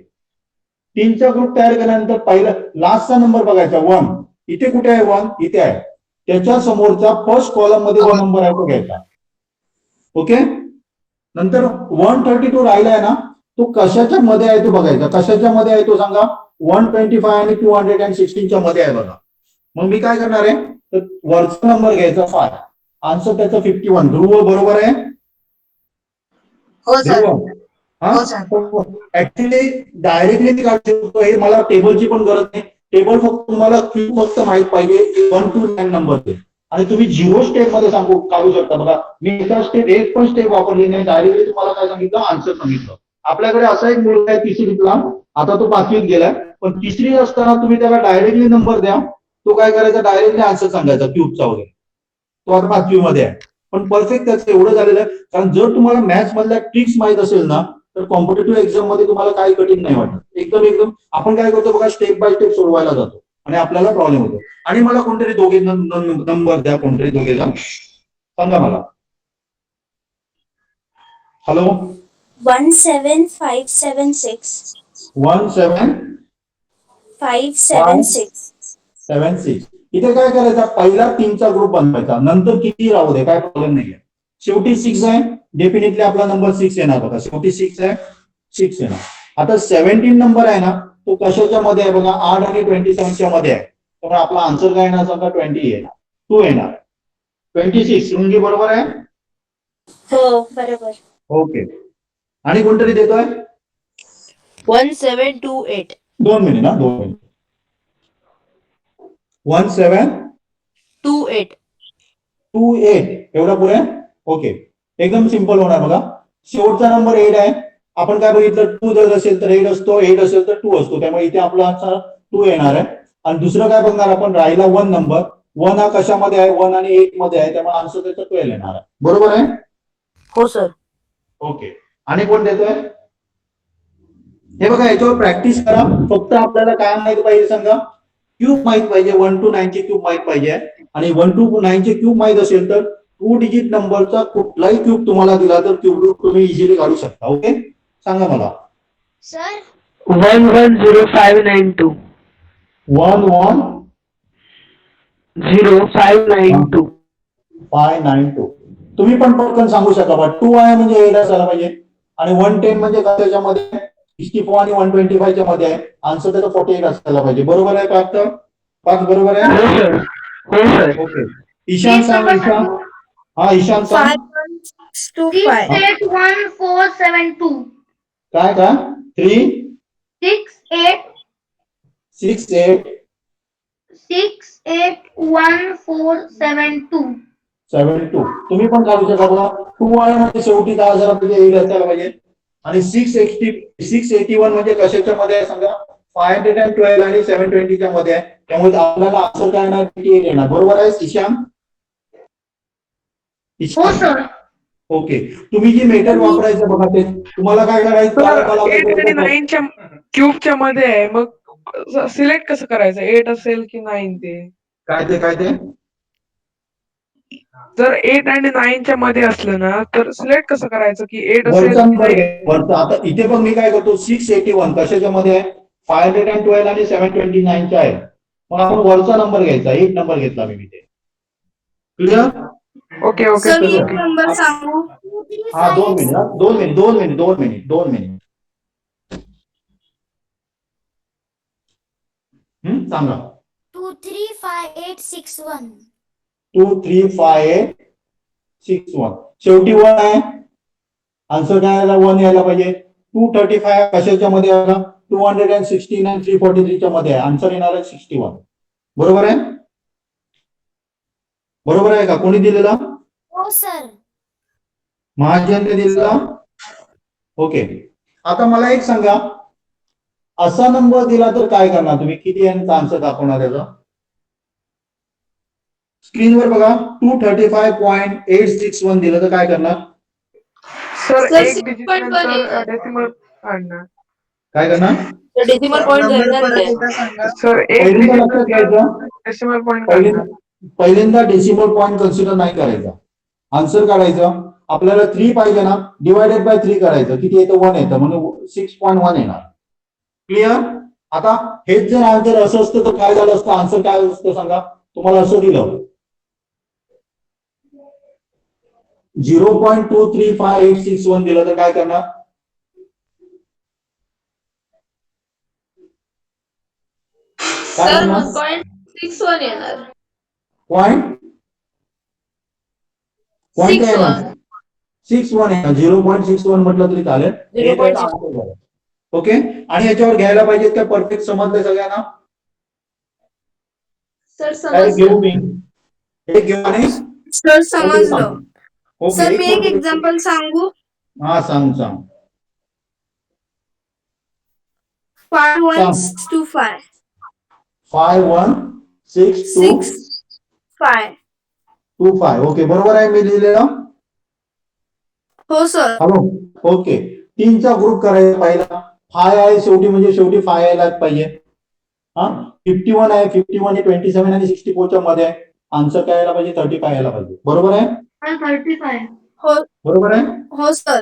3चा ग्रुप तयार केल्यानंतर पहिला लास्टचा नंबर बघायचा 1. इथे कुठे आहे 1, इथे आहे. त्याच्या समोरचा फर्स्ट कॉलम मध्ये 1 नंबर आहे तो घ्यायचा. ओके, नंतर 132 राहिलाय ना, तो कशाच्या मध्ये आहे तो बघायचा. कशाच्या मध्ये आहे तो सांगा. 125 आणि 216च्या मध्ये आहे बघा. मग मी काय करणार आहे, तर वरचा नंबर घ्यायचा 5. आन्सर त्याचा 51. ध्रुव बरोबर आहे. हो सर. ऍक्च्युली डायरेक्टली मी काढू शकतो, हे मला टेबलची पण गरज नाही. टेबल फक्त तुम्हाला क्यूब फक्त माहित पाहिजे 1 to 9 नंबर ते, आणि तुम्ही 0 स्टेप मध्ये काढू शकता. बघा मी एका स्टेप एक पण स्टेप वापरली नाही, डायरेक्टली तुम्हाला काय सांगितलं, आन्सर सांगितलं. आपल्याकडे असा एक मुलगा आहे 3रीतला, आता तो 5वीत गेलाय, पण 3री असताना तुम्ही त्याला डायरेक्टली नंबर द्या, तो काय करायचा, डायरेक्टली आन्सर सांगायचा क्यूबचा वगैरे. तो आता 5वी मध्ये आहे, पण परफेक्ट त्याचं एवढं झालेलं आहे. कारण जर तुम्हाला मॅथ्स मधल्या ट्रिक्स माहित असेल ना, तर कॉम्पिटेटिव्ह एक्झाम मध्ये तुम्हाला काही कठीण नाही वाटत. एकदम आपण काय करतो बघा, स्टेप बाय स्टेप सोडवायला जातो आणि आपल्याला प्रॉब्लेम होतो. आणि मला कोणतरी दोघे नंबर द्या, कोणतरी दोघे सांगा मला. हॅलो. 17576 17576. इथे काय करायचा, पहिला 3चा ग्रुप बनवायचा, नंतर किती राहू दे, काय प्रॉब्लेम नाहीये. शेवटी 6 आहे, डेफिनेटली आपला नंबर 6 येणार बघा. शेवटी 6 आहे, 6 येणार. आता 17 नंबर आहे ना, तो कशाच्या मध्ये आहे बघा, 8 आणि 27च्या मध्ये आहे. त्यामुळे आपला आन्सर काय येणार सांगा, 20 येणार, 2 येणार. 26 रुंगी बरोबर आहे. हो बरोबर. ओके, आणि कोणतरी देतोय 1728 2 मिनिट ना, 2 मिनिट. 1728 एवढा पुरे. ओके, एकदम सिंपल होणार बघा. शेवटचा नंबर 8 आहे. आपण काय बघितलं, 2 जर असेल तर 8 असतो, 8 असेल तर 2 असतो, त्यामुळे इथे आपला आन्सर 2 येणार आहे. आणि दुसरं काय बघणार आपण, राहिला 1 नंबर. 1 हा कशामध्ये आहे, 1 आणि 8 मध्ये आहे, त्यामुळे आन्सर त्याचा 12 येणार आहे. बरोबर आहे. हो सर. ओके, आणि कोण देतोय हे बघा, याच्यावर प्रॅक्टिस करा. फक्त आपल्याला काय माहित पाहिजे सांगा, क्यूब माहित पाहिजे. 1 to 9 चे क्यूब माहित पाहिजे. आणि 1 to 9 चे क्यूब माहित असेल तर 2 डिजिट नंबरचा कुठलाही क्यूब तुम्हाला दिला तर क्यूब रूट तुम्ही इझिली काढू शकता. ओके, सांगा मला. सर 110592 0592 110592. तुम्ही पण पटकन सांगू शका बा 2 आहे म्हणजे 8 असायला पाहिजे आणि 110 म्हणजे काय त्याच्यामध्ये 64 आणि 125 च्या मध्ये आहे. आन्सर त्याचा 48 असायला पाहिजे. बरोबर आहे का? पाच बरोबर आहे. हो सर हो सर ओके. ईशान सांग. ईशान. हा ईशान सांग. 681472. काय का 3 68 6 8 681472. 72. तुम्ही पण काढू शकता बघा. 2 आहे म्हणजे शेवटी 10,000 म्हणजे 8 असायला पाहिजे आणि 681 म्हणजे कशाच्या मध्ये आहे सांगा. 512 आणि 720 च्या मध्ये आहे. त्यामुळे आपल्याला आन्सर काय येणार 58 येणार. बरोबर आहे ईशान? हो सर. ओके. तुम्ही जी मेथड वापरायचं बघा ते तुम्हाला काय करायचं 8 आणि 9 च्या क्यूबच्या मध्ये आहे. मग सिलेक्ट कसं करायचं 8 असेल की 9 ते? काय ते जर 8 आणि 9 च्या मध्ये असलं ना तर सिलेक्ट कसं करायचं की 8 असेल वरचा की नंबर 9? घे. वरचा आता इथे पण मी काय करतो 681 कशाच्या मध्ये आहे 512 आणि 729 च्या आहे. मग आपण वरचा नंबर घ्यायचा. 1 नंबर घेतला मी इथे. क्लिअर? ओके ओके सर मी सर एक ओके. नंबर सांगू. हा 2 मिनिट. 2 मिनिट. सांगा. 235861. 235861 शेवटी 1 आहे. आन्सर काय आला 1 यायला पाहिजे. 235 कशाच्या मध्ये आला 216 आणि 343 च्या मध्ये आहे. आन्सर येणार आहे 61. बरोबर आहे. बरोबर आहे का? कोणी दिलेला? हो सर. महाजनने दिलेला. ओके. आता मला एक सांगा असा नंबर दिला तर काय करणार तुम्ही? किती यांचा आन्सर दाखवणार त्याचा? स्क्रीनवर बघा 235.861 दिलं तर काय करणार? सर सर, एक 6 डिजिट point नंतर बनेल. डेसिमल काढणार. काय करणार? डेसिमल पॉईंट म्हणजे घ्यायचा आणि ते. सर एक पहिल्यांदा डिजिट लक्षात घ्यायचं डेसिमल पॉईंट काढणार. पहिल्यांदा डेसिमल पॉईंट कन्सिडर नाही करायचा. आन्सर काढायचं. आपल्याला 3 पाहिजे ना डिवायडेड बाय 3 करायचं. किती येतं 1 येतं म्हणून 6.1 येणार. क्लिअर? आता हेच जर आन्सर असं असतं तर काय झालं असतं? आन्सर काय असतं सांगा. तुम्हाला असं दिलं 0.235861 दिलं तर काय करणार? काय सर करणार? 1.61 येणार. पॉईंट 61. 61 येणार. 0.61 म्हटलं तरी चालेल. हे त्याचा answer झालं. ओके. आणि याच्यावर घ्यायला पाहिजेत का? परफेक्ट समजले सगळ्यांना? सर काय घेऊ समजलं. मी? हे घेऊ आणि सर समजलं. ओके. सर मी एक एक्झाम्पल सांगू. हा सांग. 5125. 5162 5. ओके. बरोबर आहे मी लिहिलेलं. हो सर. हॅलो. ओके. 3चा ग्रुप करायचा पहिला. 5 आहे शेवटी म्हणजे शेवटी 5 यायला पाहिजे. हा 51 आहे. 51 आणि 27 आणि 64 च्या मध्ये आहे. आन्सर काय यायला पाहिजे 35 यायला पाहिजे. बरोबर आहे. 35. हो बरोबर आहे. हो सर.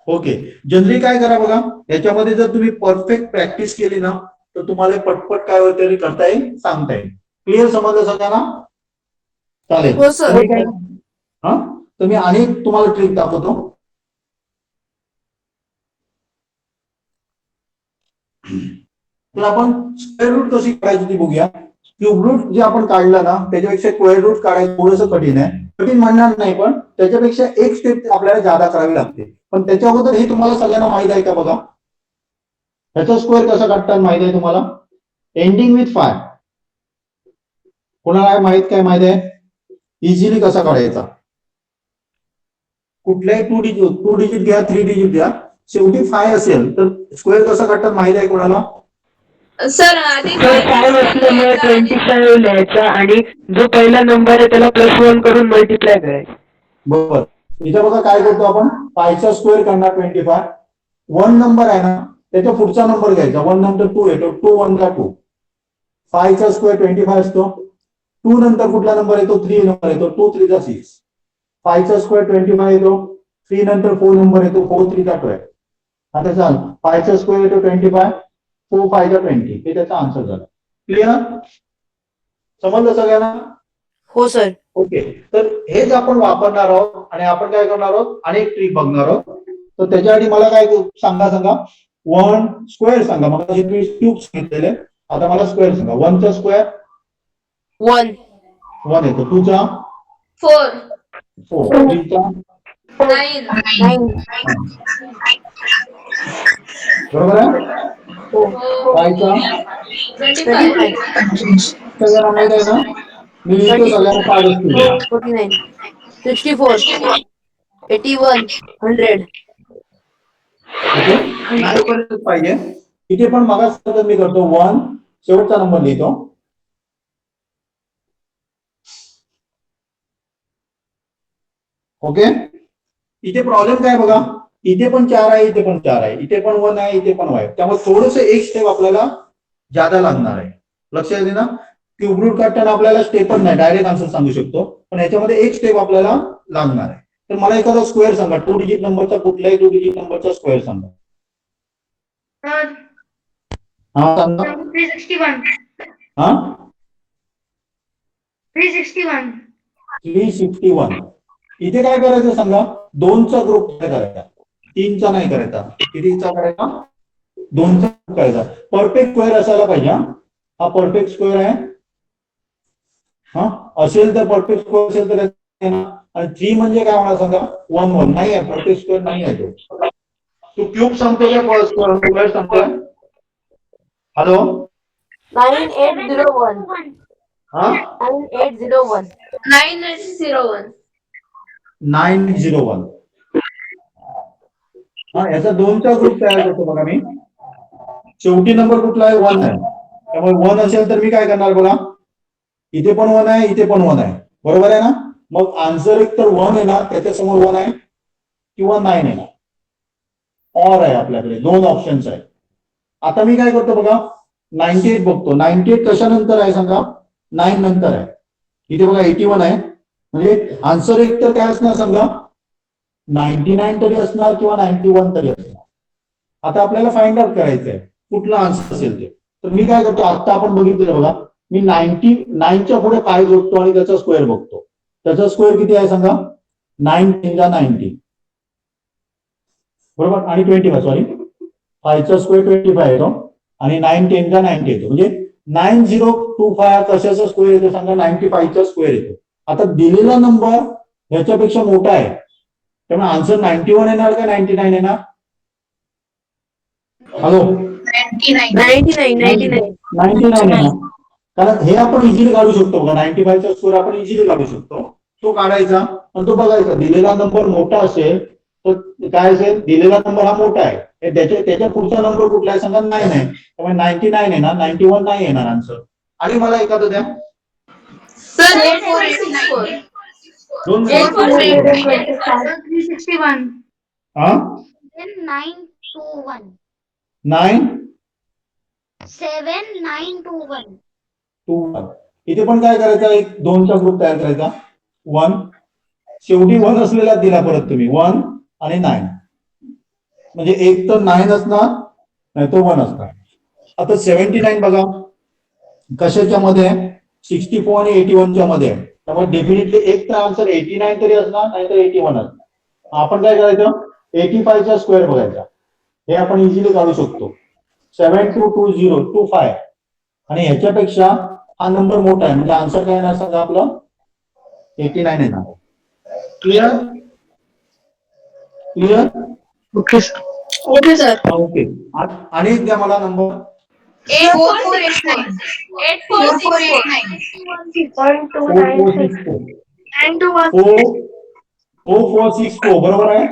ओके. जनरली काय करा बघा याच्यामध्ये जर तुम्ही परफेक्ट प्रॅक्टिस केली ना तर तुम्हाला पटपट काय होते करता येईल सांगता येईल. क्लिअर समजलं सगळ्यांना? चालेल. हो सर. हा तर मी आणि तुम्हाला ट्रिक दाखवतो. तर आपण स्क्वेअर रूट कशी काढायची ती बघूया. क्यूब रूट जे आपण काढलं ना त्याच्यापेक्षा स्क्वेअर रूट काढायचं थोडंसं कठीण आहे. कठीण म्हणणार नाही पण त्याच्यापेक्षा एक स्टेप आपल्याला जादा करावी लागते. पण त्याच्या अगोदर हे तुम्हाला सगळ्यांना माहित आहे का बघा. ह्याचा स्क्वेअर कसा काढतात माहित आहे तुम्हाला? Ending with 5. कोणाला माहित आहे? इझिली कसा काढायचा? कुठल्याही 2 डिजिट घ्या 3 डिजिट घ्या शेवटी 5 असेल तर स्क्वेअर कसा काढतात माहित आहे कोणाला? सर आधी सर 5 असल्यामुळे 25 लिहायचा आणि जो पहिला नंबर आहे त्याला +1 करून मल्टिप्लाय करायचं. बरोबर. इथे बघा काय करतो आपण 5चा स्क्वेअर करणार 25. 1 नंबर आहे ना त्याच्या पुढचा नंबर घ्यायचा. 1 नंतर 2 येतो. 2 1 ला 2. 5चा स्क्वेअर 25 असतो. 2 नंतर कुठला नंबर येतो? 3 नंबर येतो. 2 3 चा 6. 5चा स्क्वेअर 25 येतो. 3 नंतर 4 नंबर येतो. 4 3 चा 12. आता सांग 5चा स्क्वेअर येतो 25. 4 5 20 हे त्याचा आन्सर झाला. क्लिअर? समजलं सगळ्यांना? हो सर. ओके, तर हेच आपण वापरणार आहोत आणि आपण काय करणार आहोत, अनेक ट्रिक बघणार आहोत. तर त्याच्यासाठी मला काय सांगा 1 स्क्वेअर सांगा. मला तुम्ही क्यूब सांगितलेले, आता मला स्क्वेअर सांगा. 1 चा स्क्वेअर 1 1 येतो. 2 चा 4 4, 3 चा 9 बरोबर आहे. 5 चा 25 सगळ्यांना माहित आहे ना? मी लिहितो सगळ्यांना 5 असतील. 49 64 81 100. ओके, 9 पर्यंत पाहिजे. इथे पण मगाच मी करतो 1 शेवटचा नंबर लिहितो. ओके, इथे प्रॉब्लेम काय बघा, इथे पण 4 आहे, इथे पण 4 आहे, इथे पण 1 आहे, इथे पण 1 आहे. त्यामुळे थोडस एक स्टेप आपल्याला ज्यादा लागणार आहे. लक्षात येते ना? क्यूब रूट काढताना आपल्याला स्टेपच नाही, डायरेक्ट आन्सर सांगू शकतो, पण याच्यामध्ये एक स्टेप आपल्याला लागणार आहे. तर मला एखादा स्क्वेअर सांगा, 2 डिजिट नंबरचा, कुठल्याही 2 डिजिट नंबरचा स्क्वेअर सांगा. सर हा सांगा. 361. हा 361. 361. इथे काय करायचं सांगा, 2 चा ग्रुप काय करायचा, 3 चा नाही करायचा. कितीचा करायचा? 2 चा ग्रुप करायचा. परफेक्ट स्क्वेअर असायला पाहिजे. हा परफेक्ट स्क्वेअर आहे. हा असेल तर परफेक्ट स्क्वेअर असेल तर आणि 3 म्हणजे काय म्हणा सांगा, 1 1 नाही आहे, परफेक्ट स्क्वेअर नाही आहे तो. तू क्यूब सांगतो का स्क्वेअर सांगतोय? हॅलो 9801 हा 9801 9801 901. हा याचा 2 चा ग्रुप तयार करतो बघा मी. शेवटी नंबर कुठला आहे? 1 आहे. त्यामुळे 1 असेल तर मी काय करणार बघा, इथे पण 1 आहे, इथे पण 1 आहे. बरोबर आहे ना? मग आन्सर एक तर 1 येणार, त्याच्यासमोर 1 आहे, किंवा 9 येणार. ऑर आहे आपल्याकडे, 2 ऑप्शन्स आहेत. आता मी काय करतो बघा, 98 बघतो. 98 कशानंतर आहे सांगा? 9 नंतर आहे. इथे बघा 81 आहे, म्हणजे आन्सर एक तर काय असणार सांगा, 99 तरी असणार किंवा 91 तरी असणार. आता आपल्याला फाइंड आउट करायचं आहे कुठला आन्सर असेल ते. तर मी काय करतो, आता आपण बघितलं बघा, मी 99च्या पुढे काय जोडतो आणि त्याचा स्क्वेअर बघतो. त्याचा स्क्वेअर किती आहे सांगा? 9 10 90 बरोबर, आणि 25 सॉरी 5 चा स्क्वेअर 25 येतो आणि 9 10 90 येतो. म्हणजे 9025 कशाचा स्क्वेअर येतो सांगा? 95 चा स्क्वेअर येतो. आता दिलेला नंबर ह्याच्यापेक्षा मोठा आहे, त्यामुळे आन्सर 91 येणार का 99 येणार? हॅलो 99 येणार. कारण हे आपण इझिली काढू शकतो बघा, 95 चा स्कोर आपण इझिली काढू शकतो. तो काढायचा आणि तो बघायचा. दिलेला नंबर मोठा असेल तर काय असेल, दिलेला नंबर हा मोठा आहे, त्याच्या पुढचा नंबर कुठला आहे सांगा? 9 आहे. त्यामुळे 99 येणार, 91 नाही येणार आन्सर. आणि मला एखादं द्या सर 8484 दोन 8484 361. हा 921. 9 7921. 2 1. इथे पण काय करायचं, एक 2 चा ग्रुप तयार करायचा. 1 शेवटी 1 असलेला दिला परत तुम्ही 1 आणि 9, म्हणजे एक तर 9 असणार नाही तो 1 असणार. आता 79 बघा कशाच्या मध्ये आहे? 64 आणि 81 च्या मध्ये आहे. त्यामुळे डेफिनेटली एक तर आन्सर 89 तरी असणार, नाही तर 81 असणार. आपण काय करायचं, 85 चा स्क्वेअर बघायचा. हे आपण इझिली काढू शकतो. 722025 आणि ह्याच्यापेक्षा हा नंबर मोठा आहे, म्हणजे आन्सर काय येणार सांगा आपलं? 89 येणार. Clear? Clear? Okay sir. Okay, आणि एक द्या मला नंबर. 8489 8489 4464 बरोबर आहे.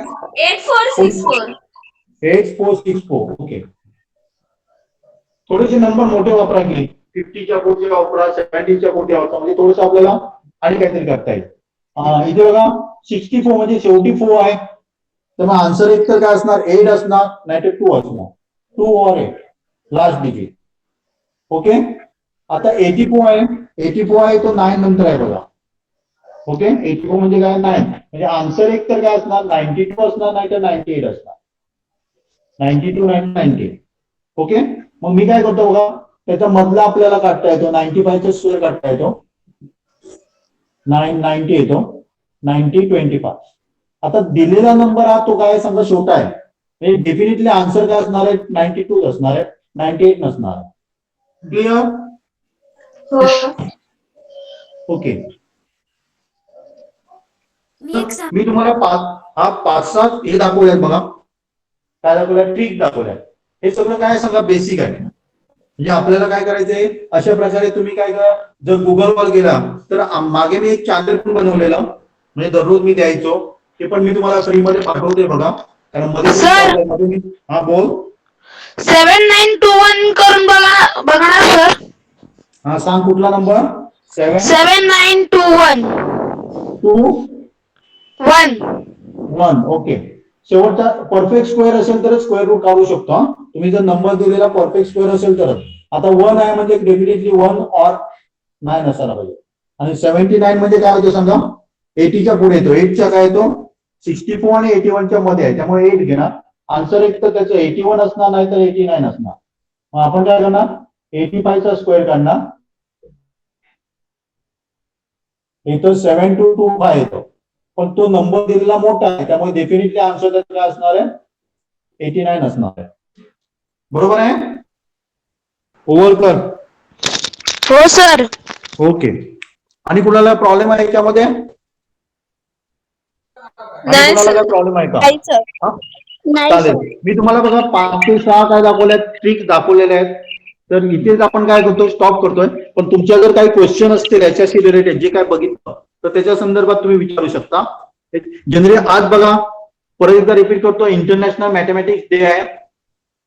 8464 8464. ओके, थोडेसे नंबर मोठे वापरा की 50च्या पुढे वापरा, 70च्या पुढे वापरा, म्हणजे थोडस आपल्याला आणि काहीतरी करता येईल. इथे बघा 64 म्हणजे शेवटी 4 आहे, त्यामुळे आन्सर एक तर काय असणार? 8 असणार, नाही तर 2 असणार. 2 और 8 लास्ट डिजिट. ओके, आता 84 आहे, 84 आहे तो 9 नंतर आहे बघा. ओके, 84 म्हणजे काय? 9, म्हणजे आन्सर एक तर काय असणार? 92 असणार, नाही तर 98 असणार. 92 नाही 98. ओके, मग मी काय करतो बघा, त्याच्या मधला आपल्याला काढता येतो 95चा स्क्वेअर काढता येतो, 90 येतो, 90 25. आता दिलेला नंबर हा तो काय समजा छोटा आहे, डेफिनेटली आन्सर काय असणार आहे, 92 असणार आहे, 98 नसणार आहे. क्लिअर? हो. ओके. मी तुम्हाला 5-6 हे दाखवल्यात बघा, काय दाखवल्या, ट्रिक दाखवल्या. हे सगळं काय सांगा बेसिक आहे. म्हणजे आपल्याला काय करायचंय, अशा प्रकारे तुम्ही काय करा, जर गुगलवर गेला तर मागे मी एक चॅनल पण बनवलेलं, म्हणजे दररोज मी द्यायचो, ते पण मी तुम्हाला फ्रीमध्ये पाठवते बघा. कारण मध्ये हा बोल. 7921 करून बघणार सर. हा सांग कुठला नंबर. 7921 1. ओके. शेवटचा परफेक्ट स्क्वेअर असेल तर स्क्वेअर रूट काढू शकतो. तुम्ही जर नंबर दिलेला परफेक्ट स्क्वेअर असेल तर. आता 1 आहे म्हणजे डेफिनेटली 1 और 9 असायला पाहिजे. आणि 79 म्हणजे काय होतं सांगा, 80च्या पुढे येतो. 8च्या काय येतो, 64 आणि 81च्या मध्ये आहे, त्यामुळे 8 घेणार. आन्सर एक तर त्याचं 81 असणार, नाही तर 89 असणार. मग आपण काय करणार, 85चा स्क्वेअर काढणार, इथं 7225 येतो. पण तो नंबर दिलेला मोठा आहे, त्यामुळे डेफिनेटली आन्सर त्याचा काय असणार आहे, 89 असणार आहे. बरोबर आहे. ओव्हर कर. हो सर. ओके. आणि कुणाला प्रॉब्लेम आहे याच्यामध्ये, नाही कुणाला सर. काय प्रॉब्लेम आहे का. नाही सर. हा? नाही चालेल. सर. मी तुम्हाला बघा 5 ते 6 काय दाखवल्यात, ट्रिक दाखवलेल्या आहेत. तर इथेच आपण काय करतो, स्टॉप करतोय. पण तुमच्या जर काही क्वेश्चन असतील याच्याशी रिलेटेड, जे काय बघितलं तर त्याच्या संदर्भात तुम्ही विचारू शकता. जनरली आज बघा, परत एकदा रिपीट करतो, इंटरनॅशनल मॅथमॅटिक्स डे आहे.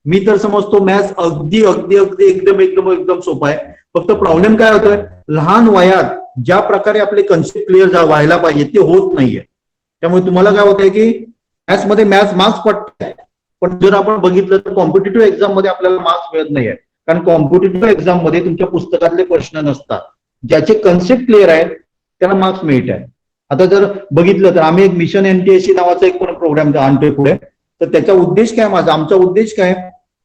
मी तर समजतो मॅथ्स अगदी अगदी अगदी एकदम एकदम एकदम सोपा आहे. फक्त प्रॉब्लेम काय होतोय, लहान वयात ज्या प्रकारे आपले कन्सेप्ट क्लिअर व्हायला पाहिजे ते होत नाहीये. त्यामुळे तुम्हाला काय होतंय की मॅथ्समध्ये मार्क्स पडतात, पण जर आपण बघितलं तर कॉम्पिटेटिव्ह एक्झाम मध्ये आपल्याला मार्क्स मिळत नाहीये. कारण कॉम्पिटेटिव्ह एक्झाम मध्ये तुमच्या पुस्तकातले प्रश्न नसतात, ज्याचे कन्सेप्ट क्लिअर आहेत त्याला मार्क्स मिळत आहे. आता जर बघितलं तर आम्ही एक मिशन एनटीएससी नावाचा एक पण प्रोग्राम आणतोय पुढे. तर त्याचा उद्देश काय, आमचा उद्देश काय,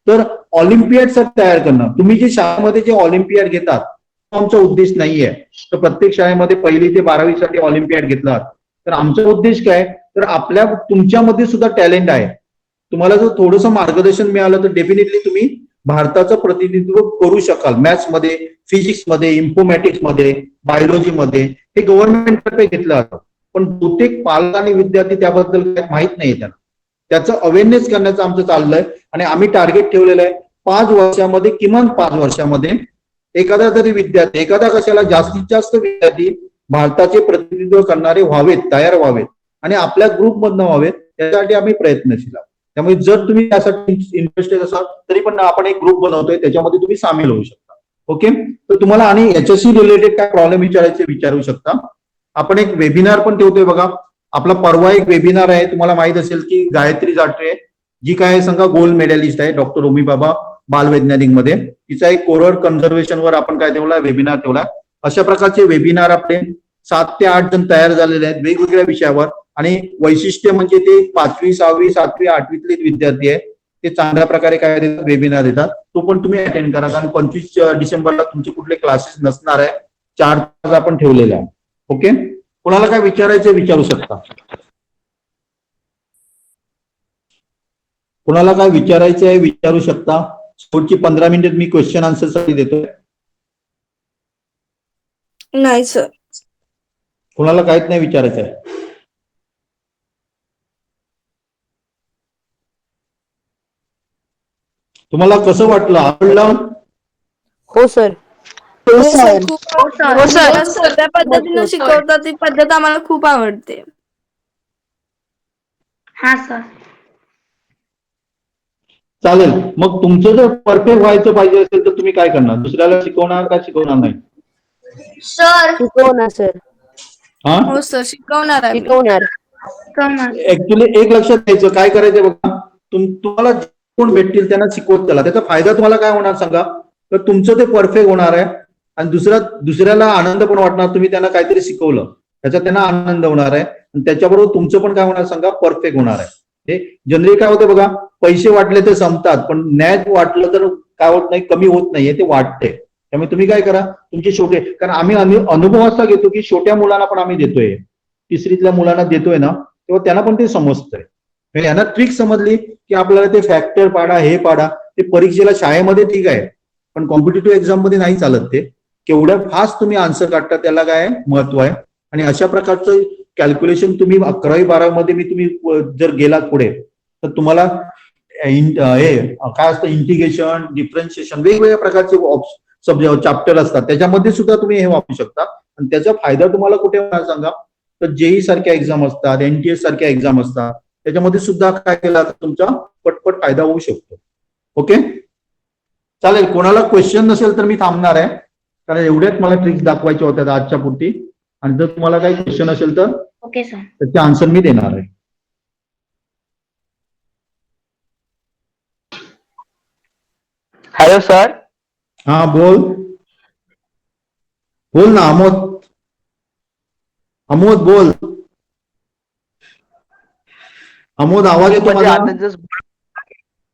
तर ऑलिम्पियाडसाठी तयार करणं. तुम्ही जे शाळेमध्ये जे ऑलिम्पियाड घेतात तो आमचा उद्देश नाहीये. तर प्रत्येक शाळेमध्ये 1ली ते 12वी साठी ऑलिम्पियाड घेतला. तर आमचा उद्देश काय, तर तुमच्यामध्ये सुद्धा टॅलेंट आहे. तुम्हाला जर थोडंसं मार्गदर्शन मिळालं तर डेफिनेटली तुम्ही भारताचं प्रतिनिधित्व करू शकाल. मॅथ्समध्ये, फिजिक्समध्ये, इन्फॉर्मॅटिक्समध्ये, बायोलॉजीमध्ये. हे गव्हर्नमेंट तर्फे घेतलं जातं, पण बहुतेक पालक आणि विद्यार्थी त्याबद्दल काही माहित नाही त्यांना. त्याचं अवेअरनेस करण्याचं आमचं चाललंय. आणि आम्ही टार्गेट ठेवलेलं आहे 5 वर्षामध्ये, किमान 5 वर्षामध्ये एखादा तरी विद्यार्थी, एखादा कशाला जास्तीत जास्त विद्यार्थी भारताचे प्रतिनिधित्व करणारे व्हावेत, तयार व्हावेत आणि आपल्या ग्रुपमधनं व्हावेत, यासाठी आम्ही प्रयत्नशील आहोत. त्यामुळे जर तुम्ही त्यासाठी इंटरेस्टेड असाल तरी पण आपण एक ग्रुप बनवतोय, त्याच्यामध्ये तुम्ही सामील होऊ शकता. ओके. तर तुम्हाला आणि याच्याशी रिलेटेड काय प्रॉब्लेम विचारायचे विचारू शकता. आपण एक वेबिनार पण ठेवतोय बघा. आपला परवा एक वेबिनार आहे, तुम्हाला माहित असेल की गायत्री जाटरे, जी काय सांगा गोल्ड मेडलिस्ट आहे डॉक्टर होमी बाबा बालवैज्ञानिक मध्ये, तिचा एक कोरल कन्झर्वेशन वर आपण काय ठेवला, वेबिनार ठेवला. अशा प्रकारचे वेबिनार आपले 7 ते 8 जण तयार झालेले आहेत वेगवेगळ्या विषयावर. आणि वैशिष्ट्य म्हणजे ते 5वी, 6वी, 7वी, 8वीतले विद्यार्थी आहेत, ते चांगल्या प्रकारे काय देतात, वेबिनार देतात. तो पण तुम्ही अटेंड करा. कारण 25 डिसेंबरला तुमचे कुठले क्लासेस नसणार आहे. 4 तास आपण ठेवलेले आहे. ओके. कोणाला काय विचारायचं विचारू शकता. कोणाला काय विचारायचं आहे विचारू शकता. पुढची 15 मिनिट मी क्वेश्चन आन्सर साठी देतोय. नाही सर. कोणाला काहीच नाही विचारायचं आहे. तुम्हाला कसं वाटलं, आवडलं. हो सर. हो सर. हो सर. त्या पद्धतीने शिकवतात ती पद्धत आम्हाला खूप आवडते. हा सर. चालेल. मग तुमचं जर परफेक्ट व्हायचं पाहिजे असेल तर तुम्ही काय करणार, दुसऱ्याला शिकवणार का शिकवणार नाही. सर. शिकवणार सर. हा, हो सर, शिकवणार आहे. शिकवणार. ऍक्च्युली एक लक्षात द्यायचं, काय करायचं बघा, तुम्हाला जे कोण भेटतील त्यांना शिकवत चला. त्याचा फायदा तुम्हाला काय होणार सांगा, तर तुमचं ते परफेक्ट होणार आहे आणि दुसऱ्याला आनंद पण वाटणार, तुम्ही त्यांना काहीतरी शिकवलं त्याचा त्यांना आनंद होणार आहे आणि त्याच्याबरोबर तुमचं पण काय होणार सांगा, परफेक्ट होणार आहे. हे जनरली काय होतं बघा, पैसे वाटले तर संपतात, पण न्याय वाटलं तर काय होत नाही, कमी होत नाहीये, ते वाढते. त्यामुळे तुम्ही काय करा, तुमचे छोटे, कारण आम्ही अनुभव असा घेतो की छोट्या मुलांना पण आम्ही देतोय, तिसरीतल्या मुलांना देतोय ना, तेव्हा त्यांना पण ते समजतंय. म्हणजे यांना ट्रिक समजली की आपल्याला ते फॅक्टर पाडा, हे पाडा, ते परीक्षेला शाळेमध्ये ठीक आहे, पण कॉम्पिटेटिव्ह एक्झाम मध्ये नाही चालत ते. केवढ्या फास्ट तुम्ही आन्सर काढता त्याला काय महत्व आहे. आणि अशा प्रकारचं कॅल्क्युलेशन तुम्ही 11वी-12वी मध्ये मी तुम्ही जर गेलात पुढे तर तुम्हाला हे काय असतं, इंटिग्रेशन, डिफरन्शिएशन, वेगवेगळ्या प्रकारचे सब्जेक्ट चॅप्टर असतात, त्याच्यामध्ये सुद्धा तुम्ही हे वापरू शकता. आणि त्याचा फायदा तुम्हाला कुठे होणार सांगा, तर जेई सारख्या एक्झाम असतात, एनटीएस सारख्या एक्झाम असतात, त्याच्यामध्ये सुद्धा काय केला तर तुमचा पटपट फायदा होऊ शकतो. ओके, चालेल. कोणाला क्वेश्चन नसेल तर मी थांबणार आहे, कारण एवढ्याच मला ट्रिक्स दाखवायच्या होत्या आजच्या पुरती. आणि जर तुम्हाला काही क्वेश्चन असेल तर ओके सर. त्याचे आन्सर मी देणार आहे. Hello sir. हा बोल, बोल ना अमोद, अमोद बोल. अमोद आवाज येतो म्हणजे माझा? आता जस्ट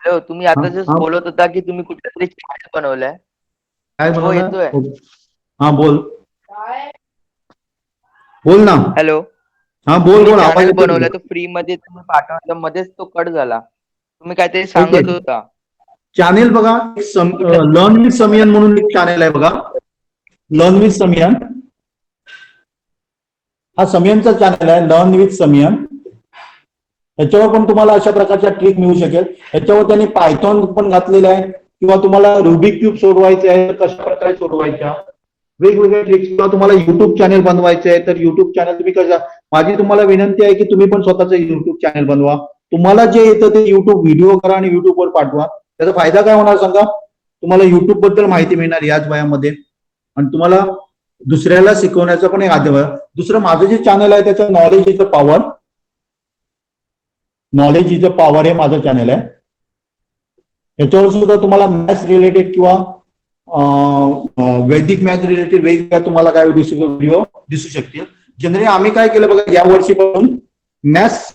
हॅलो, तुम्ही आता जस्ट हा. बोलत होता की तुम्ही कुठल्या तरी चॅनल बनवलाय. काय हो, बनवलं? येतोय. हा बोल, बोल ना. हॅलो, हा बोल बोल, आवाज चॅनल येतो. बनवलाय तो फ्री मध्ये तुम्ही पाठवला, मध्येच तो कट झाला. तुम्ही काहीतरी सांगत होता. चॅनेल बघा, लर्न विथ समियन म्हणून एक चॅनेल आहे बघा, लर्न विथ समियन. हा समियनचा चॅनल आहे, लर्न विथ समियन. याच्यावर पण तुम्हाला अशा प्रकारच्या ट्रिक मिळू शकेल. याच्यावर त्यांनी पायथॉन पण घातलेला आहे, किंवा तुम्हाला रुबिक क्यूब सोडवायचे आहे तर कशा प्रकारे सोडवायच्या, वेगवेगळ्या ट्रिक्स. किंवा तुम्हाला युट्यूब चॅनल बनवायचे आहे तर युट्यूब चॅनल तुम्ही कशा, माझी तुम्हाला विनंती आहे की तुम्ही पण स्वतःचं युट्यूब चॅनल बनवा. तुम्हाला जे येतं ते युट्यूब व्हिडिओ करा आणि युट्यूबवर पाठवा. त्याचा फायदा काय होणार सांगा, तुम्हाला युट्यूब बद्दल माहिती मिळणार याच वयामध्ये, आणि तुम्हाला दुसऱ्याला शिकवण्याचा पण एक आधार. दुसरं माझं जे चॅनल आहे त्याचं knowledge is a power, knowledge is a power हे माझं चॅनल आहे. याच्यावर सुद्धा तुम्हाला मॅथ्स रिलेटेड किंवा वैदिक मॅथ रिलेटेड वेगवेगळ्या तुम्हाला काय व्हिडिओ दिसू शकतील. जनरली आम्ही काय केलं बघा, या वर्षीपासून मॅथ्स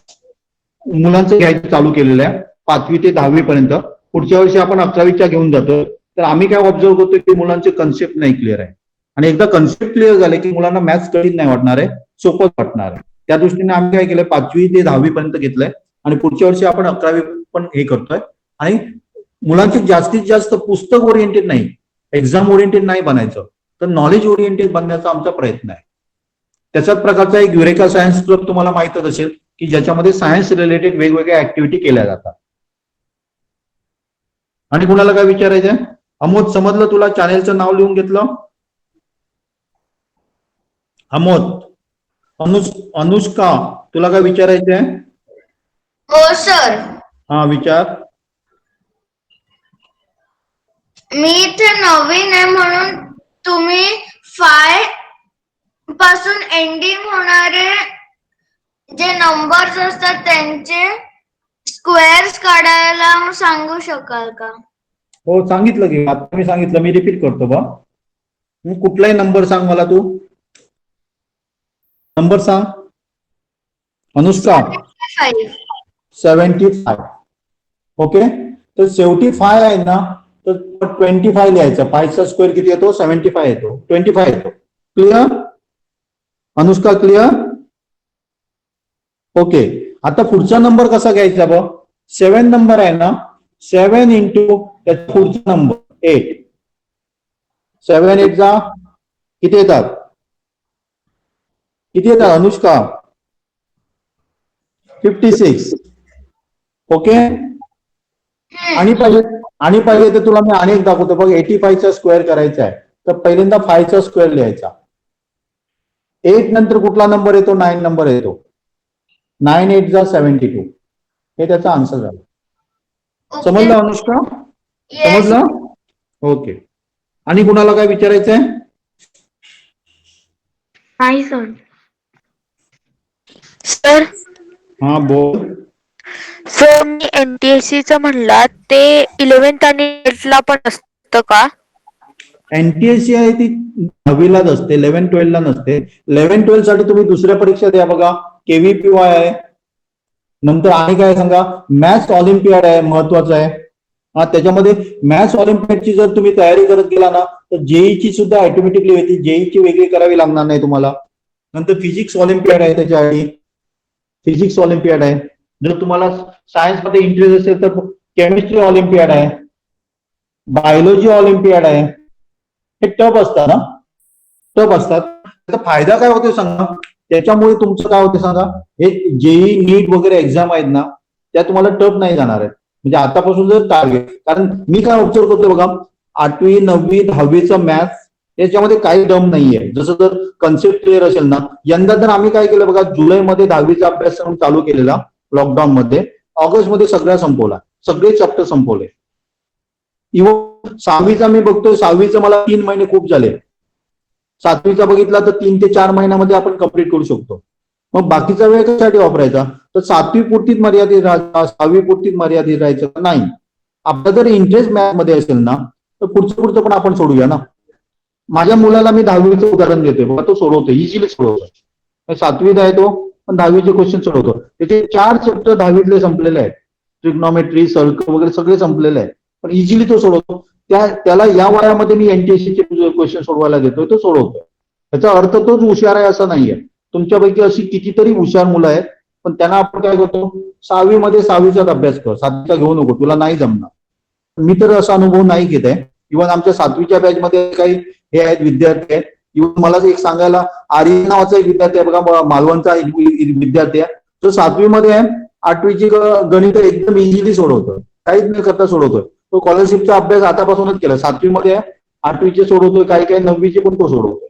मुलांचं घ्यायचं चालू केलेलं आहे 5वी ते 10वी पर्यंत. पुढच्या वर्षी आपण 11वीच्या घेऊन जातो. तर आम्ही काय ऑब्झर्व करतो की मुलांचे कन्सेप्ट नाही क्लिअर आहे, आणि एकदा कन्सेप्ट क्लिअर झाले की मुलांना मॅथ्स कठीण नाही वाटणार आहे, सोपं वाटणार आहे. त्या दृष्टीने आम्ही काय केलं, 5वी ते 10वी पर्यंत घेतलंय, आणि पुढच्या वर्षी आपण 11वी पण हे करतोय. आणि मुलांचे जास्तीत जास्त पुस्तक ओरिएंटेड नाही, एक्झाम ओरिएंटेड नाही बनायचं, तर नॉलेज ओरिएंटेड बनण्याचा आमचा प्रयत्न आहे. त्याच्याच प्रकारचा एक युरेका सायन्स क्लब तुम्हाला माहितच असेल की ज्याच्यामध्ये सायन्स रिलेटेड वेगवेगळ्या ऍक्टिव्हिटी केल्या जातात. आणि कुणाला काय विचारायचंय? अमोद, समजलं तुला? चॅनेलचं नाव लिहून घेतलं? अमोद, अनुष्का, तुला काय विचारायचंय? हो सर. हा विचार. मी इथे नवीन आहे म्हणून तुम्ही 5 पासून एंडिंग होणारे जे नंबर्स असतात त्यांचे स्क्वेअर्स काढायला सांगू शकाल का? हो सांगितलं की, आता मी सांगितलं, मी रिपीट करतो बा. कुठलाही नंबर सांग मला तू, नंबर सांग अनुष्का. 75. ओके, तर 75 आहे ना, तर 25 लिहायचा. 5चा स्क्वेअर किती येतो? 75 येतो, 25 येतो. क्लिअर अनुष्का? क्लिअर? ओके, आता पुढचा नंबर कसा घ्यायचा बघ. 7 नंबर आहे ना, 7 इंटू त्याचा पुढचा नंबर 8. 7 8 जा किती येतात? किती येतात अनुष्का? 56. ओके, आणि पाहिजे तर तुला मी अनेक दाखवतो बघ. 85चा स्क्वेअर करायचा आहे तर पहिल्यांदा 5चा स्क्वेअर लिहायचा. 8 नंतर कुठला नंबर येतो? 9 नंबर येतो. 9 8 जा 72. हे त्याचा आन्सर झाला. समजलं अनुष्का? समजलं? ओके. आणि कुणाला काय विचारायचंय? नाही सर. सर हा बोल. सर मी NTSC चं म्हणला ते 11th आणि 12th ला पण असतं का? एनटीएससी आहे ती 10वीलाच असते, 11-12 ला नसते. 11-12 साठी तुम्ही दुसऱ्या परीक्षा द्या बघा. KVPY आहे, नंतर आणि काय सांगा, मॅथ्स ऑलिम्पियाड आहे, महत्वाचं आहे. हा, त्याच्यामध्ये मॅथ्स ऑलिम्पियाडची जर तुम्ही तयारी करत गेला ना तर जेईची सुद्धा ऑटोमॅटिकली होती, जेईची वेगळी करावी लागणार नाही तुम्हाला. नंतर फिजिक्स ऑलिम्पियाड आहे, त्याच्याआधी फिजिक्स ऑलिम्पियाड आहे. जर तुम्हाला सायन्स मध्ये इंटरेस्ट असेल तर केमिस्ट्री ऑलिम्पियाड आहे, बायोलॉजी ऑलिम्पियाड आहे. हे टफ असतात ना, टफ असतात. त्याचा फायदा काय होतो सांगा, त्याच्यामुळे तुमचं काय होतं सांगा, हे जेई नीट वगैरे एक्झाम आहेत ना त्या तुम्हाला टफ नाही जाणार आहेत. म्हणजे आतापासून जर टार्गेट, कारण मी काय ऑब्झर्व करतो बघा, 8वी 9वी 10वीचं मॅथ्स याच्यामध्ये काही दम नाहीये. जसं जर कन्सेप्ट क्लिअर असेल ना, यंदा तर आम्ही काय केलं बघा, जुलैमध्ये 10वीचा अभ्यासक्रम चालू केलेला लॉकडाऊन मध्ये, ऑगस्टमध्ये सगळा संपवला, सगळे चॅप्टर संपवले. इव्हन 6वीचा मी बघतोय, 6वीचं मला 3 महिने खूप झाले. 7वीचा बघितला तर 3 ते 4 महिन्यामध्ये आपण कम्प्लीट करू शकतो. मग बाकीचा वेळ कशासाठी वापरायचा, तर 7वी पुरतीच मर्यादित राहायचा, 6वी पुरतीच मर्यादित राहायचं नाही. आपला जर इंटरेस्ट मॅथ मध्ये असेल ना तर पुढचं पण आपण सोडूया ना. माझ्या मुलाला मी 10वीचं उदाहरण देतोय बघा, तो सोडवतो, इझिली सोडवतो. 7वीत आहे तो, पण 10वीचे क्वेश्चन सोडवतो. त्याचे 4 चॅप्टर 10वीतले संपलेले आहेत, ट्रिग्नॉमेट्री, सर्कल वगैरे सगळे संपलेले आहेत, पण इझिली तो सोडवतो. त्याला या वयामध्ये मी एनटीएससीचे क्वेश्चन सोडवायला देतोय, तो सोडवतोय. याचा अर्थ तोच हुशार आहे असं नाहीये. तुमच्यापैकी अशी कितीतरी हुशार मुलं आहेत, पण त्यांना आपण काय करतो, 6वीमध्ये 6वीचाच अभ्यास कर, 7वीचा घेऊ नको, तुला नाही जमणार. मी तर असा अनुभव नाही घेत आहे. इव्हन आमच्या 7वीच्या बॅचमध्ये काही हे आहेत विद्यार्थी आहेत. इव्हन मला एक सांगायला, आर्य नावाचा एक विद्यार्थी आहे बघा, मालवणचा एक विद्यार्थी आहे, तो 7वीमध्ये आहे, 8वीची गणित एकदम इझिली सोडवतोय, काहीच न करता सोडवतोय. तो स्कॉलरशिपचा अभ्यास आतापासूनच केला, 7वीमध्ये आहे, 8वीचे सोडवतोय, काही काही 9वीचे पण तो सोडवतोय.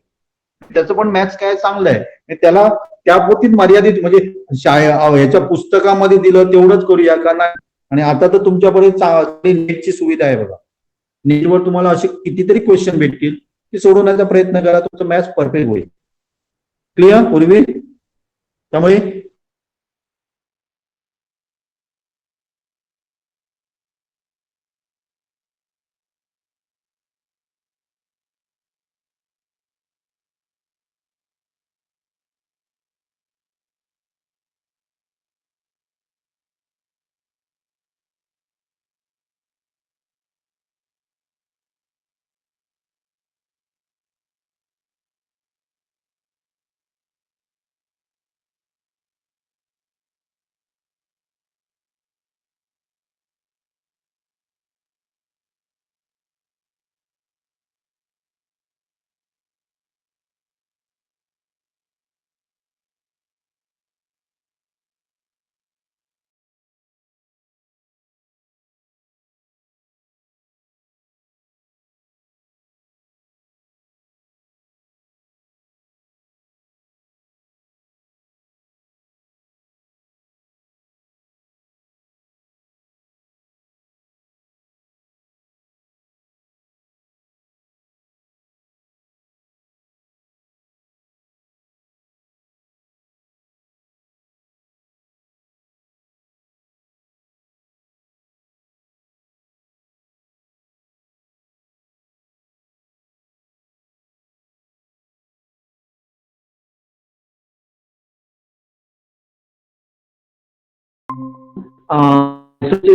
त्याचं पण मॅथ्स काय चांगलं आहे, त्याला त्यापुरतीच मर्यादित, म्हणजे ह्याच्या पुस्तकामध्ये दिलं तेवढंच करूया का नाही. आणि आता तर तुमच्याकडे नेटची सुविधा आहे बघा, नेटवर तुम्हाला असे कितीतरी क्वेश्चन भेटतील, ते सोडवण्याचा प्रयत्न करा, तुमचं मॅथ्स परफेक्ट होईल. क्लिअर पूर्वी, त्यामुळे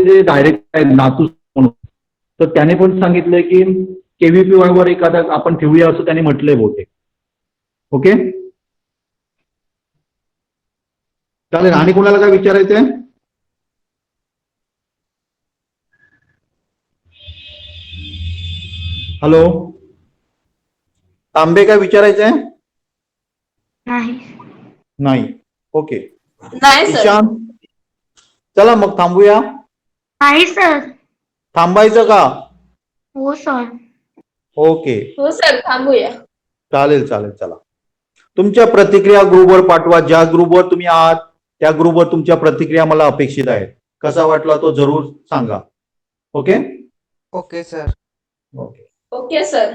जे डायरेक्ट आहेत नातू म्हणून, तर त्याने पण सांगितलंय की केव्हीपीवाय वर एखादा आपण ठेवूया असं त्याने म्हटलंय बहुतेक. ओके, चालेल. आणि कोणाला काय विचारायचंय? हॅलो, तांबे काय विचारायचंय? नाही. नाही. ओके, नाही सर. ईशान, चला मग थांबूया. नाही सर. थांबायचं का? हो सर. ओके, हो सर, थांबूया. चालेल चालेल. चला, तुमच्या प्रतिक्रिया ग्रुपवर पाठवा. ज्या ग्रुपवर तुम्ही आहात त्या ग्रुपवर तुमच्या प्रतिक्रिया मला अपेक्षित आहेत. कसा वाटला तो जरूर सांगा. Okay okay sir. Okay. Okay sir.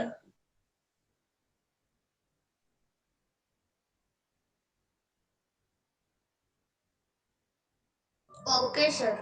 Okay sir.